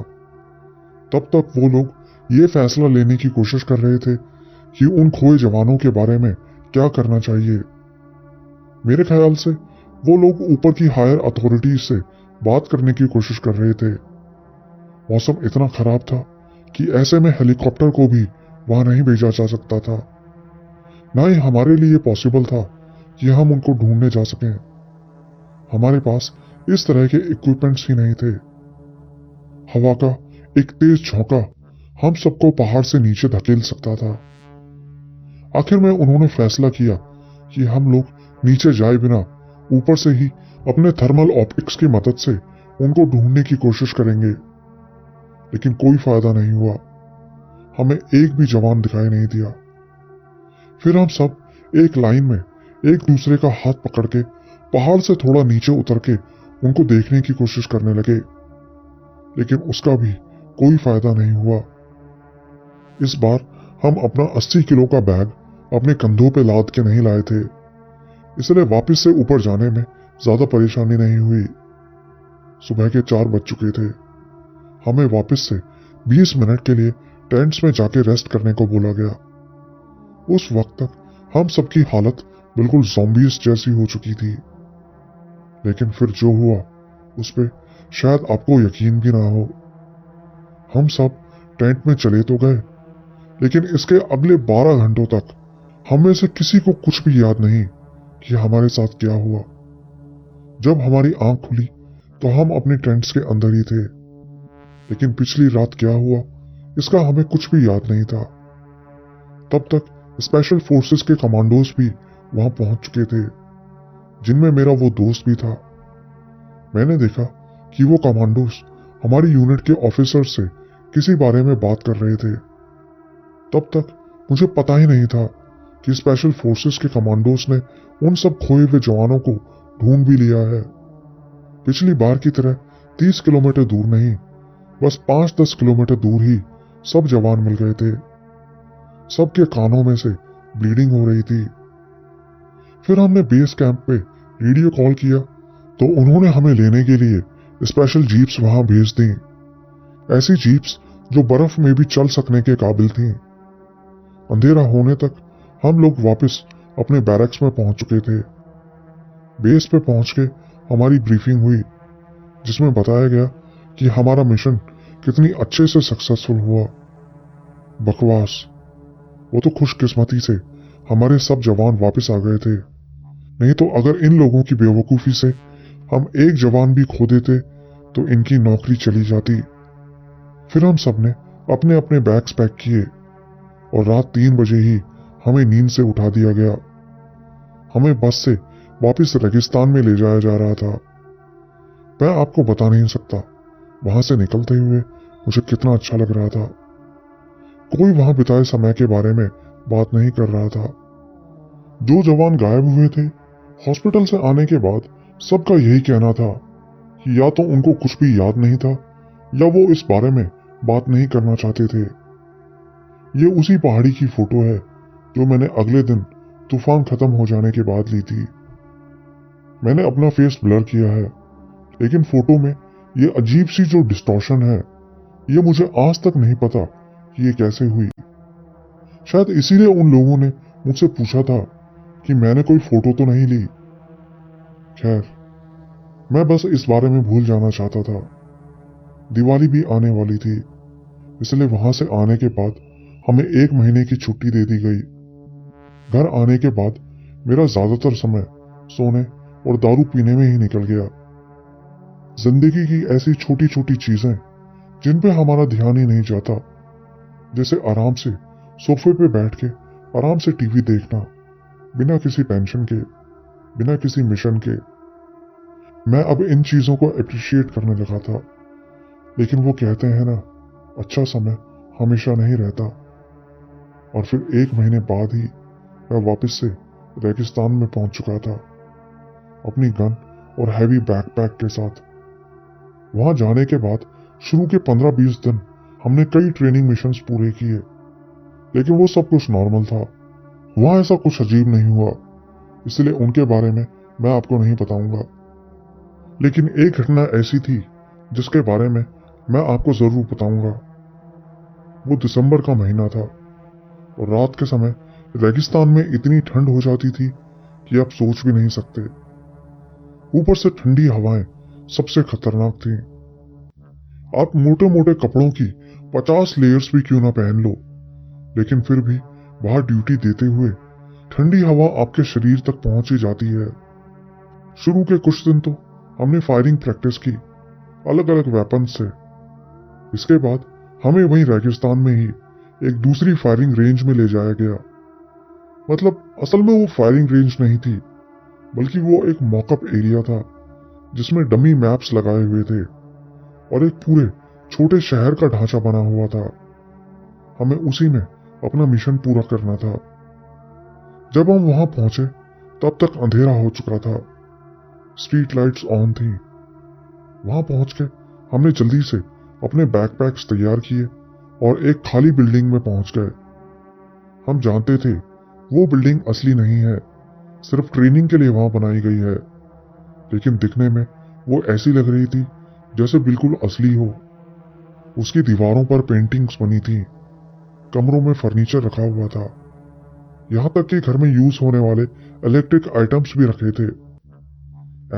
तब तक वो लोग ये फैसला लेने की कोशिश कर रहे थे कि उन खोए जवानों के बारे में क्या करना चाहिए। मेरे ख्याल से वो लोग ऊपर की हायर अथॉरिटीज से बात करने की कोशिश कर रहे थे। मौसम इतना खराब था कि ऐसे में हेलीकॉप्टर को भी वहां नहीं भेजा जा सकता था। ना ही हमारे लिए पॉसिबल था कि हम उनको ढूंढने जा सकें। हमारे पास इस तरह के इक्विपमेंट्स ही नहीं थे। हवा का एक तेज झोंका हम सबको पहाड़ से नीचे धकेल सकता था। आखिर में उन्होंने फैसला किया कि हम लोग नीचे जाए बिना ऊपर से ही अपने थर्मल ऑप्टिक्स की मदद से उनको ढूंढने की कोशिश करेंगे। लेकिन कोई फायदा नहीं हुआ। हमें एक भी जवान दिखाई नहीं दिया। फिर हम सब एक लाइन में एक दूसरे का हाथ पकड़ के पहाड़ से थोड़ा नीचे उतर के उनको देखने की कोशिश करने लगे, लेकिन उसका भी कोई फायदा नहीं हुआ। इस बार हम अपना 80 किलो का बैग अपने कंधों पे लाद के नहीं लाए थे, इसलिए वापस से ऊपर जाने में ज्यादा परेशानी नहीं हुई। सुबह के 4 बज चुके थे। हमें वापस से 20 मिनट के लिए टेंट्स में जाके रेस्ट करने को बोला गया। उस वक्त तक हम सबकी हालत बिल्कुल ज़ॉम्बीज़ जैसी हो चुकी थी। लेकिन फिर जो हुआ उस पे शायद आपको यकीन भी ना हो। हम सब टेंट में चले तो गए, लेकिन इसके अगले 12 घंटों तक हम में से किसी को कुछ भी याद नहीं कि हमारे साथ क्या हुआ। जब हमारी आंख खुली तो हम अपने टेंट्स के अंदर ही थे, लेकिन पिछली रात क्या हुआ इसका हमें कुछ भी याद नहीं था। तब तक स्पेशल फोर्सेस के कमांडोज भी वहां पहुंच चुके थे, जिनमें मेरा वो दोस्त भी था। मैंने देखा कि वो कमांडोज हमारी यूनिट के ऑफिसर से किसी बारे में बात कर रहे थे। तब तक मुझे पता ही नहीं था कि स्पेशल फोर्सेस के कमांडोज ने उन सब खोए हुए जवानों को ढूंढ भी लिया है। पिछली बार की तरह 30 किलोमीटर दूर नहीं, बस 5-10 किलोमीटर दूर ही सब जवान मिल गए थे। सबके कानों में से ब्लीडिंग हो रही थी। फिर हमने बेस कैंप पे रेडियो कॉल किया तो उन्होंने हमें लेने के लिए स्पेशल जीप्स वहां भेज दी। ऐसी जीप्स जो बर्फ में भी चल सकने के काबिल थीं। अंधेरा होने तक हम लोग वापस अपने बैरक्स में पहुंच चुके थे। बेस पे पहुंच के हमारी ब्रीफिंग हुई, जिसमें बताया गया कि हमारा मिशन कितनी अच्छे से सक्सेसफुल हुआ। बकवास। वो तो खुशकिस्मती से हमारे सब जवान वापस आ गए थे, नहीं तो अगर इन लोगों की बेवकूफी से हम एक जवान भी खो देते तो इनकी नौकरी चली जाती। फिर हम सब ने अपने अपने बैग्स पैक किए और रात 3 बजे ही हमें नींद से उठा दिया गया। हमें बस से वापस रेगिस्तान में ले जाया जा रहा था। मैं आपको बता नहीं सकता वहां से निकलते हुए मुझे कितना अच्छा लग रहा था। कोई वहां बिताए समय के बारे में बात नहीं कर रहा था। जो जवान गायब हुए थे, हॉस्पिटल से आने के बाद सबका यही कहना था कि या तो उनको कुछ भी याद नहीं था या वो इस बारे में बात नहीं करना चाहते थे। ये उसी पहाड़ी की फोटो है जो मैंने अगले दिन तूफान खत्म हो जाने के बाद ली थी। मैंने अपना फेस ब्लर किया है, लेकिन फोटो में ये अजीब सी जो डिस्टॉर्शन है, ये मुझे आज तक नहीं पता कि ये कैसे हुई। शायद इसीलिए उन लोगों ने मुझसे पूछा था कि मैंने कोई फोटो तो नहीं ली। खैर, मैं बस इस बारे में भूल जाना चाहता था। दिवाली भी आने वाली थी, इसलिए वहां से आने के बाद हमें 1 महीने की छुट्टी दे दी गई। घर आने के बाद मेरा ज्यादातर समय सोने और दारू पीने में ही निकल गया। जिंदगी की ऐसी छोटी छोटी चीजें जिन पे हमारा ध्यान ही नहीं जाता, जैसे आराम से सोफे पे बैठ के आराम से टीवी देखना, बिना किसी टेंशन के, बिना किसी मिशन के। मैं अब इन चीजों को अप्रिशिएट करने लगा था। लेकिन वो कहते हैं ना, अच्छा समय हमेशा नहीं रहता। और फिर 1 महीने बाद ही मैं वापस से रेगिस्तान में पहुंच चुका था, अपनी गन और हैवी बैकपैक के साथ। वहां जाने के बाद शुरू के 15-20 दिन हमने कई ट्रेनिंग मिशंस पूरे किए, लेकिन वो सब कुछ नॉर्मल था। वहां ऐसा कुछ अजीब नहीं हुआ, इसलिए उनके बारे में मैं आपको नहीं बताऊंगा। लेकिन एक घटना ऐसी थी जिसके बारे में मैं आपको जरूर बताऊंगा। वो दिसंबर का महीना था और रात के समय रेगिस्तान में इतनी ठंड हो जाती थी कि आप सोच भी नहीं सकते। ऊपर से ठंडी हवाएं सबसे खतरनाक थी। आप मोटे मोटे कपड़ों की 50 लेयर्स भी क्यों ना पहन लो, लेकिन फिर भी बाहर ड्यूटी देते हुए ठंडी हवा आपके शरीर तक पहुंच ही जाती है। शुरू के कुछ दिन तो हमने फायरिंग प्रैक्टिस की, अलग अलग वेपन से। इसके बाद हमें वहीं रेगिस्तान में ही एक दूसरी फायरिंग रेंज में ले जाया गया। मतलब असल में वो फायरिंग रेंज नहीं थी, बल्कि वो एक मॉकअप एरिया था जिसमें डमी मैप्स लगाए हुए थे और एक पूरे छोटे शहर का ढांचा बना हुआ था। हमें उसी में अपना मिशन पूरा करना था। जब हम वहां पहुंचे तब तक अंधेरा हो चुका था, स्ट्रीट लाइट्स ऑन थी। वहां पहुंच के हमने जल्दी से अपने बैकपैक्स तैयार किए और एक खाली बिल्डिंग में पहुंच गए। हम जानते थे वो बिल्डिंग असली नहीं है, सिर्फ ट्रेनिंग के लिए वहां बनाई गई है, लेकिन दिखने में वो ऐसी लग रही थी जैसे बिल्कुल असली हो। उसकी दीवारों पर पेंटिंग्स बनी थी, कमरों में फर्नीचर रखा हुआ था, यहां तक कि घर में यूज होने वाले इलेक्ट्रिक आइटम्स भी रखे थे।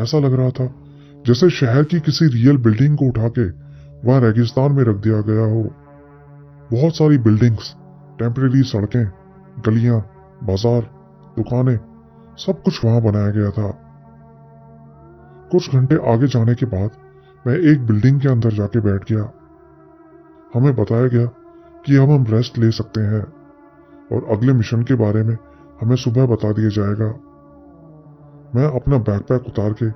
ऐसा लग रहा था जैसे शहर की किसी रियल बिल्डिंग को उठा के वहां रेगिस्तान में रख दिया गया हो। बहुत सारी बिल्डिंग्स, टेम्परेरी सड़कें, गलियां, बाजार, दुकानें, सब कुछ वहां बनाया गया था। कुछ घंटे आगे जाने के बाद मैं एक बिल्डिंग के अंदर जाके बैठ गया। हमें बताया गया कि अब हम रेस्ट ले सकते हैं और अगले मिशन के बारे में हमें सुबह बता दिया जाएगा। मैं अपना बैकपैक उतार के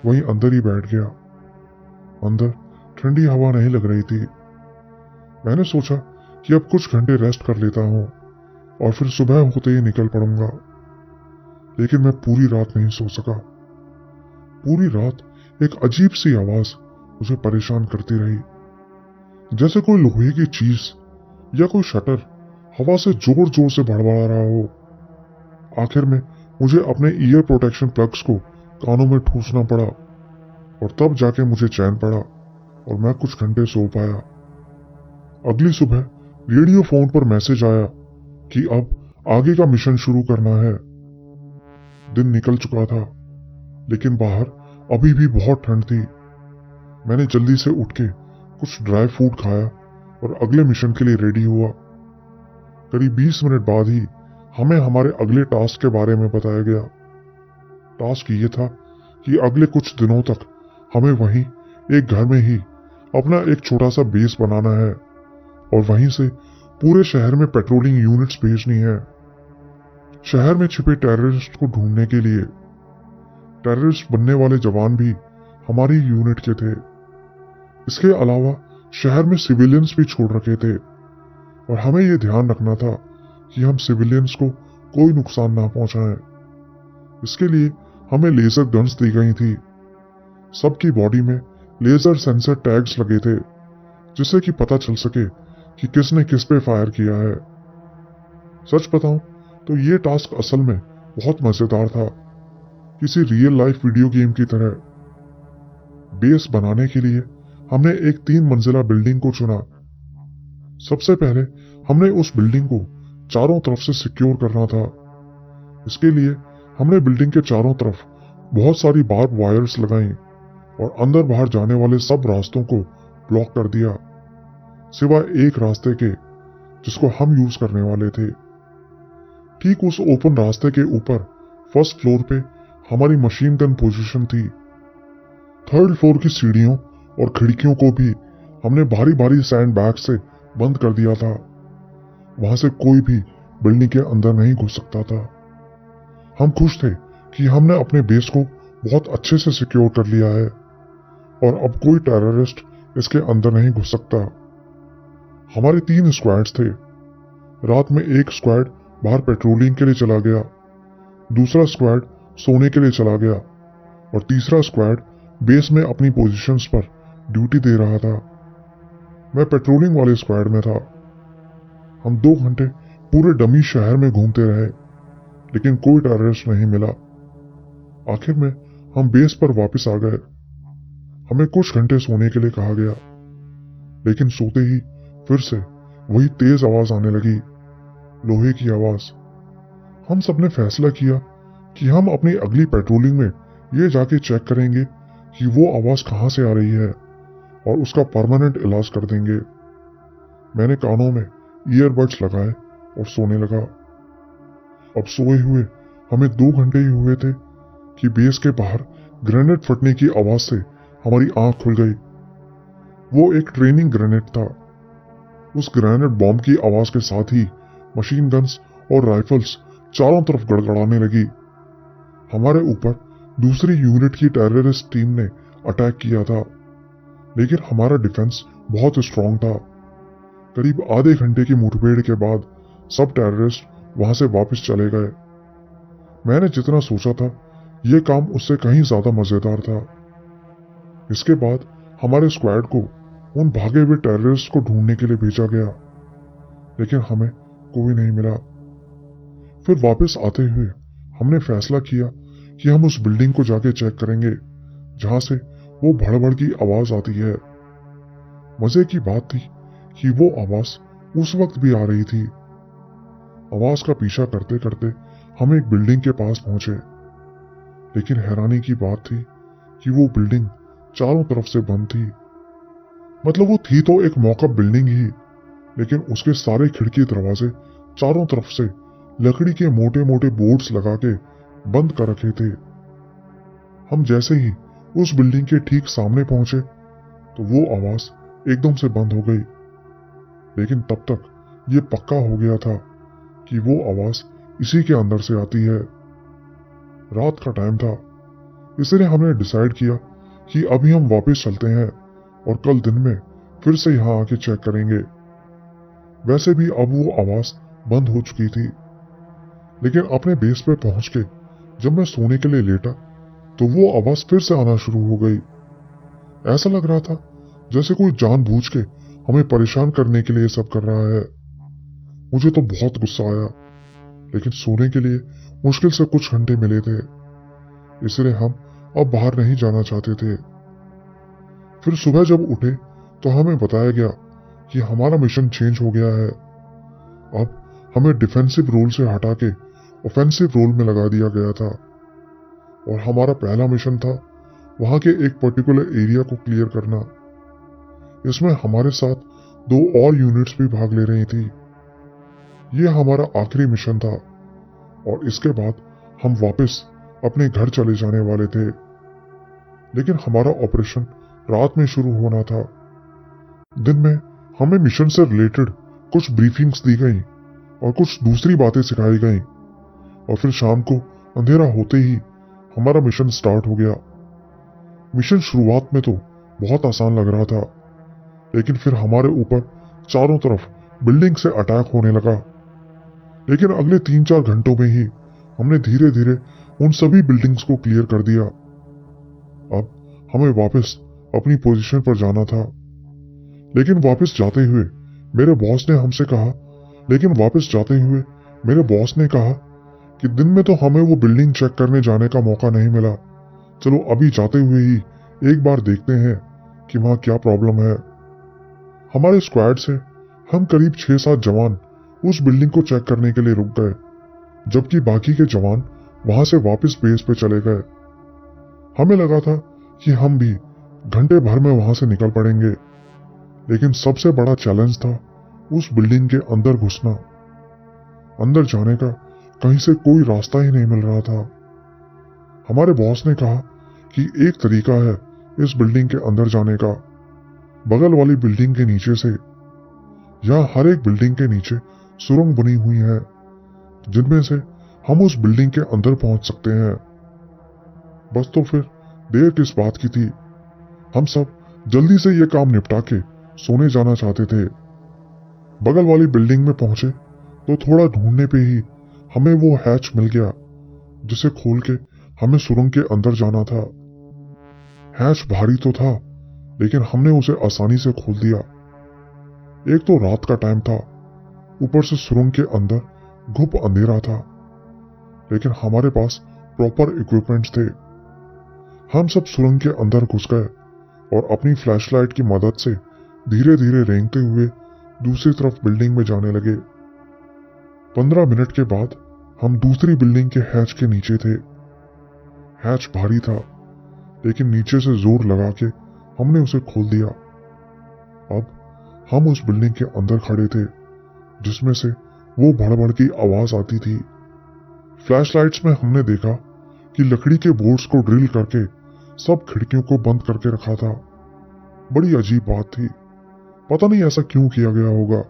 वहीं अंदर ही बैठ गया। अंदर ठंडी हवा नहीं लग रही थी। मैंने सोचा कि अब कुछ घंटे रेस्ट कर लेता हूं और फिर सुबह होते ही निकल पड़ूंगा। लेकिन मैं पूरी रात नहीं सो सका। पूरी रात एक अजीब सी आवाज मुझे परेशान करती रही, जैसे कोई लोहे की चीज या कोई शटर हवा से जोर जोर से बड़बड़ा रहा हो। आखिर में मुझे अपने ईयर प्रोटेक्शन प्लग्स को कानों में ठूसना पड़ा और तब जाके मुझे चैन पड़ा और मैं कुछ घंटे सो पाया। अगली सुबह रेडियो फोन पर मैसेज आया कि अब आगे का मिशन शुरू करना है। दिन निकल चुका था, लेकिन बाहर अभी भी बहुत ठंड थी। मैंने जल्दी से उठ के कुछ ड्राई फ्रूट खाया और अगले मिशन के लिए रेडी हुआ। करीब 20 मिनट बाद ही हमें हमारे अगले टास्क के बारे में बताया गया। टास्क ये था कि अगले कुछ दिनों तक हमें वहीं एक घर में ही अपना एक छोटा सा बेस बनाना है और वहीं से पूरे शहर में पेट्रोलिंग यूनिट्स भेजनी है, शहर में छिपे टेररिस्ट को ढूंढने के लिए। टेररिस्ट बनने वाले जवान भी हमारी यूनिट के थे। इसके अलावा शहर में सिविलियंस भी छोड़ रखे थे और हमें यह ध्यान रखना था कि हम सिविलियंस को कोई नुकसान ना पहुंचाएं। इसके लिए हमें लेजर गन्स दी गई थी। सबकी बॉडी में लेजर सेंसर टैग्स लगे थे, जिससे कि पता चल सके कि किसने किस पे फायर किया है। सच बताऊं तो ये टास्क असल में बहुत मजेदार था, किसी रियल लाइफ वीडियो गेम की तरह। बेस बनाने के लिए हमने एक 3 मंजिला बिल्डिंग को चुना। सबसे पहले हमने उस बिल्डिंग को चारों तरफ से सिक्योर करना था। इसके लिए हमने बिल्डिंग के चारों तरफ बहुत सारी बार्ब वायर्स लगाई और अंदर बाहर जाने वाले सब रास्तों को ब्लॉक कर दिया, सिवाय एक रास्ते के जिसको हम यूज करने वाले थे। ठीक उस ओपन रास्ते के ऊपर फर्स्ट फ्लोर पे हमारी मशीन गन पोजीशन थी। थर्ड फ्लोर की सीढ़ियों और खिड़कियों को भी हमने भारी भारी सैंड बैग से बंद कर दिया था। वहां से कोई भी बिल्डिंग के अंदर नहीं घुस सकता था। हम खुश थे कि हमने अपने बेस को बहुत अच्छे से सिक्योर कर लिया है और अब कोई टेररिस्ट इसके अंदर नहीं घुस सकता। हमारे 3 स्क्वाड्स थे। रात में एक स्क्वाड बाहर पेट्रोलिंग के लिए चला गया, दूसरा स्क्वाड सोने के लिए चला गया और तीसरा स्क्वाड बेस में अपनी पोजीशंस पर ड्यूटी दे रहा था। मैं पेट्रोलिंग वाले स्क्वाड में था। हम 2 घंटे पूरे डमी शहर में घूमते रहे, लेकिन कोई टेररिस्ट नहीं मिला। आखिर में हम बेस पर वापस आ गए। हमें कुछ घंटे सोने के लिए कहा गया, लेकिन सोते ही फिर से वही तेज आवाज आने लगी, लोहे की आवाज। हम सबने फैसला किया कि हम अपनी अगली पेट्रोलिंग में ये जाके चेक करेंगे कि वो आवाज कहां से आ रही है और उसका परमानेंट इलाज कर देंगे। मैंने कानों में ईयरबड्स लगाए और सोने लगा। अब सोए हुए हमें 2 घंटे ही हुए थे कि बेस के बाहर ग्रेनेड फटने की आवाज से हमारी आंख खुल गई। वो एक ट्रेनिंग ग्रेनेड था। उस ग्रेनेड बॉम्ब की आवाज के साथ ही मशीन गन्स और राइफल्स चारों तरफ गड़गड़ाने लगी। हमारे ऊपर दूसरी यूनिट की टेररिस्ट टीम ने अटैक किया था, लेकिन हमारा डिफेंस बहुत स्ट्रांग था। करीब आधे घंटे की मुठभेड़ के बाद सब टेररिस्ट वहां से वापस चले गए। मैंने जितना सोचा था यह काम उससे कहीं ज्यादा मजेदार था। इसके बाद हमारे स्क्वाड को उन भागे हुए टेररिस्ट को ढूंढने के लिए भेजा गया, लेकिन हमें कोई नहीं मिला। फिर वापस आते हुए हमने फैसला किया कि हम उस बिल्डिंग को जाके चेक करेंगे जहां से वो भड़बड़ की आवाज आती है। मजे की बात थी कि वो आवाज उस वक्त भी आ रही थी। आवाज का पीछा करते करते हम एक बिल्डिंग के पास पहुंचे, लेकिन हैरानी की बात थी कि वो बिल्डिंग चारों तरफ से बंद थी। मतलब वो थी तो एक मॉकअप बिल्डिंग ही, लेकिन उसके सारे खिड़की दरवाजे चारों तरफ से लकड़ी के मोटे मोटे बोर्ड्स लगा के बंद कर रखे थे। हम जैसे ही उस बिल्डिंग के ठीक सामने पहुंचे तो वो आवाज एकदम से बंद हो गई, लेकिन तब तक ये पक्का हो गया था कि वो आवाज इसी के अंदर से आती है। रात का टाइम था, इसलिए हमने डिसाइड किया कि अभी हम वापस चलते हैं और कल दिन में फिर से यहां आके चेक करेंगे। वैसे भी अब वो आवाज बंद हो चुकी थी, लेकिन अपने बेस पे पहुंच के जब मैं सोने के लिए लेटा तो वो आवाज फिर से आना शुरू हो गई। ऐसा लग रहा था जैसे कोई जानबूझ के हमें परेशान करने के लिए सब कर रहा है। मुझे तो बहुत गुस्सा आया, लेकिन सोने के लिए मुश्किल से कुछ घंटे मिले थे, इसलिए हम अब बाहर नहीं जाना चाहते थे। फिर सुबह जब उठे तो हमें बताया गया कि हमारा मिशन चेंज हो गया है। अब हमें डिफेंसिव रोल से हटा के ऑफेंसिव रोल में लगा दिया गया था और हमारा पहला मिशन था वहां के एक पर्टिकुलर एरिया को क्लियर करना। इसमें हमारे साथ 2 और यूनिट्स भी भाग ले रही थी। यह हमारा आखिरी मिशन था और इसके बाद हम वापस अपने घर चले जाने वाले थे, लेकिन हमारा ऑपरेशन रात में शुरू होना था। दिन में हमें मिशन से रिलेटेड कुछ ब्रीफिंग्स दी गई और कुछ दूसरी बातें सिखाई गई, और फिर शाम को अंधेरा होते ही हमारा मिशन स्टार्ट हो गया। मिशन शुरुआत में तो बहुत आसान लग रहा था, लेकिन फिर हमारे ऊपर चारों तरफ बिल्डिंग से अटैक होने लगा। लेकिन अगले 3-4 घंटों में ही हमने धीरे धीरे उन सभी बिल्डिंग्स को क्लियर कर दिया। अब हमें वापस अपनी पोजीशन पर जाना था। लेकिन वापस जाते हुए मेरे बॉस ने कहा कि दिन में तो हमें वो बिल्डिंग चेक करने जाने का मौका नहीं मिला, चलो अभी जाते हुए ही एक बार देखते हैं कि वहां क्या प्रॉब्लम है। हमारे स्क्वाड से हम करीब 6-7 जवान उस बिल्डिंग को चेक करने के लिए रुक गए, जबकि बाकी के जवान वहां से वापस बेस पे चले गए। हमें लगा था कि हम भी घंटे भर में वहां से निकल पड़ेंगे, लेकिन सबसे बड़ा चैलेंज था उस बिल्डिंग के अंदर घुसना। अंदर जाने का कहीं से कोई रास्ता ही नहीं मिल रहा था। हमारे बॉस ने कहा कि एक तरीका है इस बिल्डिंग के अंदर जाने का, बगल वाली बिल्डिंग के नीचे से। यहाँ हर एक बिल्डिंग के नीचे सुरंग बनी हुई है, जिनमें से हम उस बिल्डिंग के अंदर पहुंच सकते हैं। बस तो फिर देर किस बात की थी। हम सब जल्दी से ये काम निपटा के सोने जाना चाहते थे। बगल वाली बिल्डिंग में पहुंचे तो थोड़ा ढूंढने पे ही हमें वो हैच मिल गया, जिसे खोल के हमें सुरंग के अंदर जाना था। हैच भारी तो था, लेकिन हमने उसे आसानी से खोल दिया। एक तो रात का टाइम था, ऊपर से सुरंग के अंदर घुप अंधेरा था, लेकिन हमारे पास प्रॉपर इक्विपमेंट्स थे। हम सब सुरंग के अंदर घुस गए और अपनी फ्लैशलाइट की मदद से धीरे धीरे रेंगते हुए दूसरी तरफ बिल्डिंग में जाने लगे। 15 मिनट के बाद हम दूसरी बिल्डिंग के हैच के नीचे थे। हैच भारी था, लेकिन नीचे से जोर लगा के हमने उसे खोल दिया। अब हम उस बिल्डिंग के अंदर खड़े थे, जिसमें से वो भड़बड़ की आवाज आती थी। फ्लैशलाइट्स में हमने देखा कि लकड़ी के बोर्ड्स को ड्रिल करके सब खिड़कियों को बंद करके रखा था। बड़ी अजीब बात थी, पता नहीं ऐसा क्यों किया गया होगा।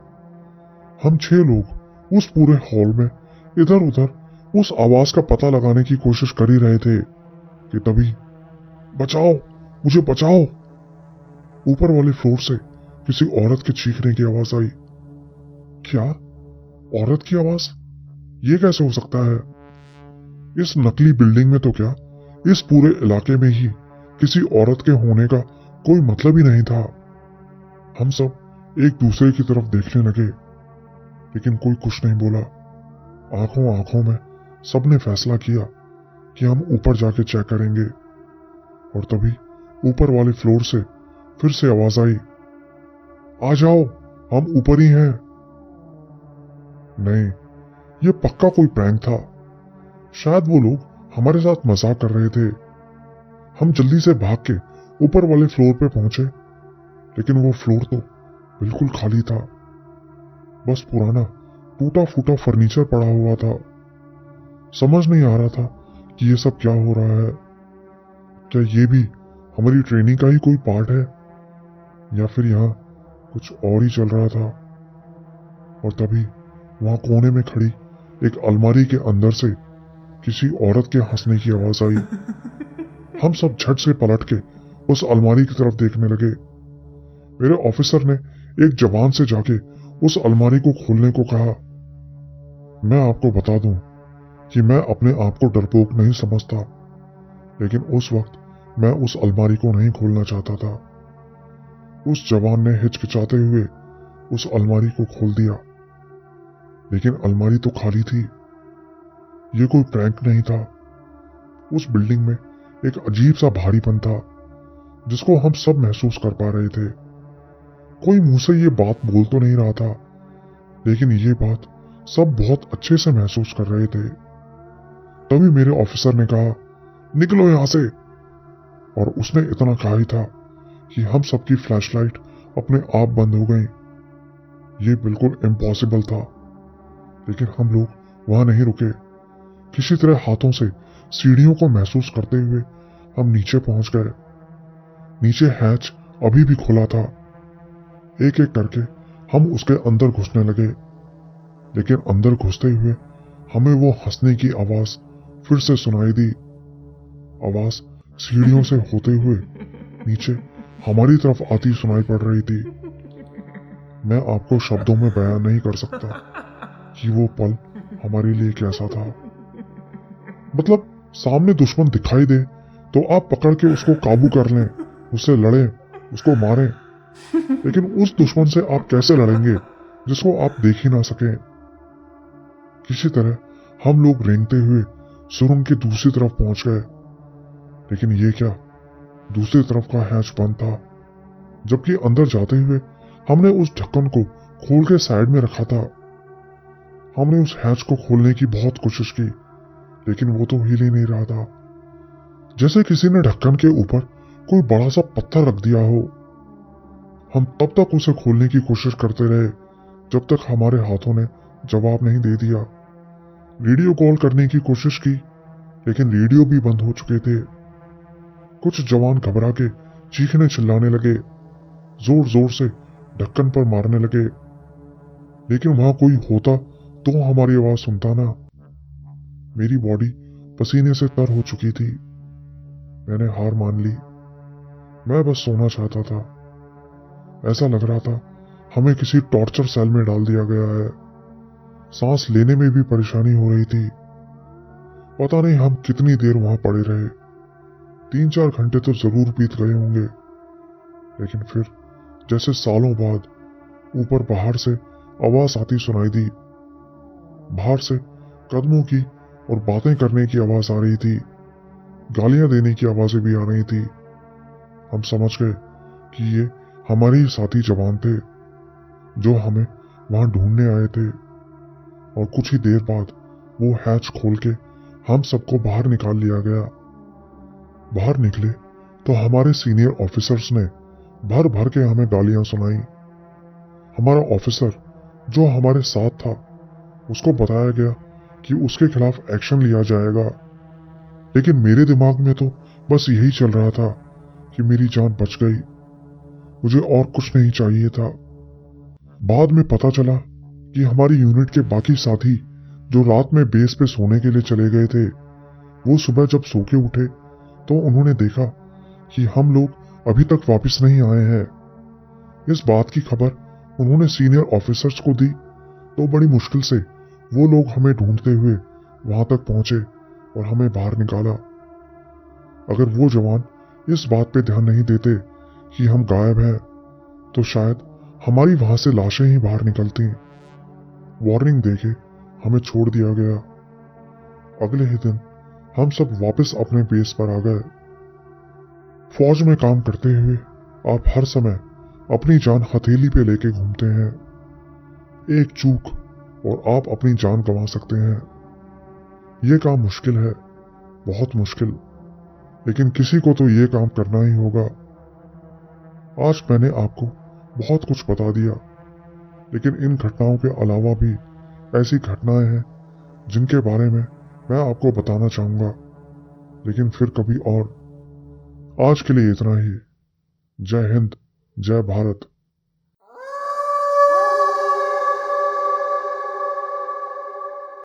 हम 6 लोग उस पूरे हॉल में इधर उधर उस आवाज का पता लगाने की कोशिश कर ही रहे थे कि तभी बचाओ, मुझे बचाओ, ऊपर वाले फ्लोर से किसी औरत के चीखने की आवाज आई। क्या? औरत की आवाज? ये कैसे हो सकता है? इस नकली बिल्डिंग में तो क्या, इस पूरे इलाके में ही किसी औरत के होने का कोई मतलब ही नहीं था। हम सब एक दूसरे की तरफ देखने लगे, लेकिन कोई कुछ नहीं बोला। आंखों आंखों में सबने फैसला किया कि हम ऊपर जाके चेक करेंगे। और तभी ऊपर वाले फ्लोर से फिर से आवाज आई, आ जाओ, हम ऊपर ही हैं। नहीं, ये पक्का कोई प्रैंक था। शायद वो लोग हमारे साथ मजाक कर रहे थे। हम जल्दी से भाग के ऊपर वाले फ्लोर पे पहुंचे, लेकिन वो फ्लोर तो बिल्कुल खाली था। बस पुराना टूटा फूटा फर्नीचर पड़ा हुआ था। समझ नहीं आ रहा था कि ये सब क्या हो रहा है। क्या ये भी हमारी ट्रेनिंग का ही कोई पार्ट है, या फिर यहाँ कुछ और ही चल रहा था। और तभी वहां कोने में खड़ी एक अलमारी के अंदर से किसी औरत के हंसने की आवाज आई। हम सब झट से पलट के उस अलमारी की तरफ देखने लगे। मेरे ऑफिसर ने एक जवान से जाके उस अलमारी को खोलने को कहा। मैं आपको बता दूं कि मैं अपने आप को डरपोक नहीं समझता, लेकिन उस वक्त मैं उस अलमारी को नहीं खोलना चाहता था। उस जवान ने हिचकिचाते हुए उस अलमारी को खोल दिया, लेकिन अलमारी तो खाली थी। ये कोई प्रैंक नहीं था। उस बिल्डिंग में एक अजीब सा भारीपन था, जिसको हम सब महसूस कर पा रहे थे। कोई मुंह से ये बात बोल तो नहीं रहा था, लेकिन ये बात सब बहुत अच्छे से महसूस कर रहे थे। तभी मेरे ऑफिसर ने कहा, निकलो यहां से। और उसने इतना कहा ही था कि हम सबकी फ्लैशलाइट अपने आप बंद हो गई। ये बिल्कुल इम्पॉसिबल था, लेकिन हम लोग वहां नहीं रुके। किसी तरह हाथों से सीढ़ियों को महसूस करते हुए हम नीचे पहुंच गए। नीचे हैच अभी भी खुला था। एक एक करके हम उसके अंदर घुसने लगे, लेकिन अंदर घुसते हुए हमें वो हंसने की आवाज फिर से सुनाई दी। आवाज सीढ़ियों से होते हुए नीचे हमारी तरफ आती सुनाई पड़ रही थी। मैं आपको शब्दों में बयान नहीं कर सकता कि वो पल हमारे लिए कैसा था। मतलब सामने दुश्मन दिखाई दे तो आप पकड़ के उसको काबू कर लें, उससे लड़ें, उसको मारें, लेकिन उस दुश्मन से आप कैसे लड़ेंगे जिसको आप देख ही ना सकें। किसी तरह हम लोग रेंगते हुए सुरंग की दूसरी तरफ पहुंच गए, लेकिन ये क्या, दूसरी तरफ का हैच बंद था, जबकि अंदर जाते हुए हमने उस ढक्कन को खोल के साइड में रखा था। हमने उस हैच को खोलने की बहुत कोशिश की, लेकिन वो तो हिल ही नहीं रहा था, जैसे किसी ने ढक्कन के ऊपर कोई बड़ा सा पत्थर रख दिया हो। हम तब तक उसे खोलने की कोशिश करते रहे जब तक हमारे हाथों ने जवाब नहीं दे दिया। वीडियो कॉल करने की कोशिश की, लेकिन रेडियो भी बंद हो चुके थे। कुछ जवान घबरा के चीखने चिल्लाने लगे, जोर जोर से ढक्कन पर मारने लगे, लेकिन वहां कोई होता तो हमारी आवाज सुनता ना। मेरी बॉडी पसीने से तर हो चुकी थी। मैंने हार मान ली। मैं बस सोना चाहता था। ऐसा लग रहा था हमें किसी टॉर्चर सेल में डाल दिया गया है। सांस लेने में भी परेशानी हो रही थी। पता नहीं हम कितनी देर वहां पड़े रहे। 3-4 घंटे तो जरूर बीत गए होंगे। लेकिन फिर जैसे सालों बाद ऊपर बाहर से आवाज आती सुनाई दी। बाहर से कदमों की और बातें करने की आवाज आ रही थी। गालियां देने की आवाजें भी आ रही थी। हम समझ गए कि ये हमारे ही साथी जवान थे जो हमें वहां ढूंढने आए थे। और कुछ ही देर बाद वो हैच खोल के हम सबको बाहर निकाल लिया गया। बाहर निकले तो हमारे सीनियर ऑफिसर्स ने भर भर के हमें गालियां सुनाई। हमारा ऑफिसर जो हमारे साथ था, उसको बताया गया कि उसके खिलाफ एक्शन लिया जाएगा, लेकिन मेरे दिमाग में तो बस यही चल रहा था कि मेरी जान बच गई, मुझे और कुछ नहीं चाहिए था। बाद में पता चला कि हमारी यूनिट के बाकी साथी जो रात में बेस पे सोने के लिए चले गए थे, वो सुबह जब सो के उठे तो उन्होंने देखा कि हम लोग अभी तक वापस नहीं आए हैं। इस बात की खबर उन्होंने सीनियर ऑफिसर्स को दी तो बड़ी मुश्किल से वो लोग हमें ढूंढते हुए वहां तक पहुंचे और हमें बाहर निकाला। अगर वो जवान इस बात पे ध्यान नहीं देते कि हम गायब हैं, तो शायद हमारी वहां से लाशें ही बाहर निकलती। वार्निंग देके हमें छोड़ दिया गया। अगले ही दिन हम सब वापस अपने बेस पर आ गए। फौज में काम करते हुए आप हर समय अपनी जान हथेली पे लेके घूमते हैं। एक चूक और आप अपनी जान गंवा सकते हैं। ये काम मुश्किल है, बहुत मुश्किल, लेकिन किसी को तो ये काम करना ही होगा। आज मैंने आपको बहुत कुछ बता दिया, लेकिन इन घटनाओं के अलावा भी ऐसी घटनाएं हैं जिनके बारे में मैं आपको बताना चाहूंगा, लेकिन फिर कभी और। आज के लिए इतना ही। जय हिंद, जय भारत।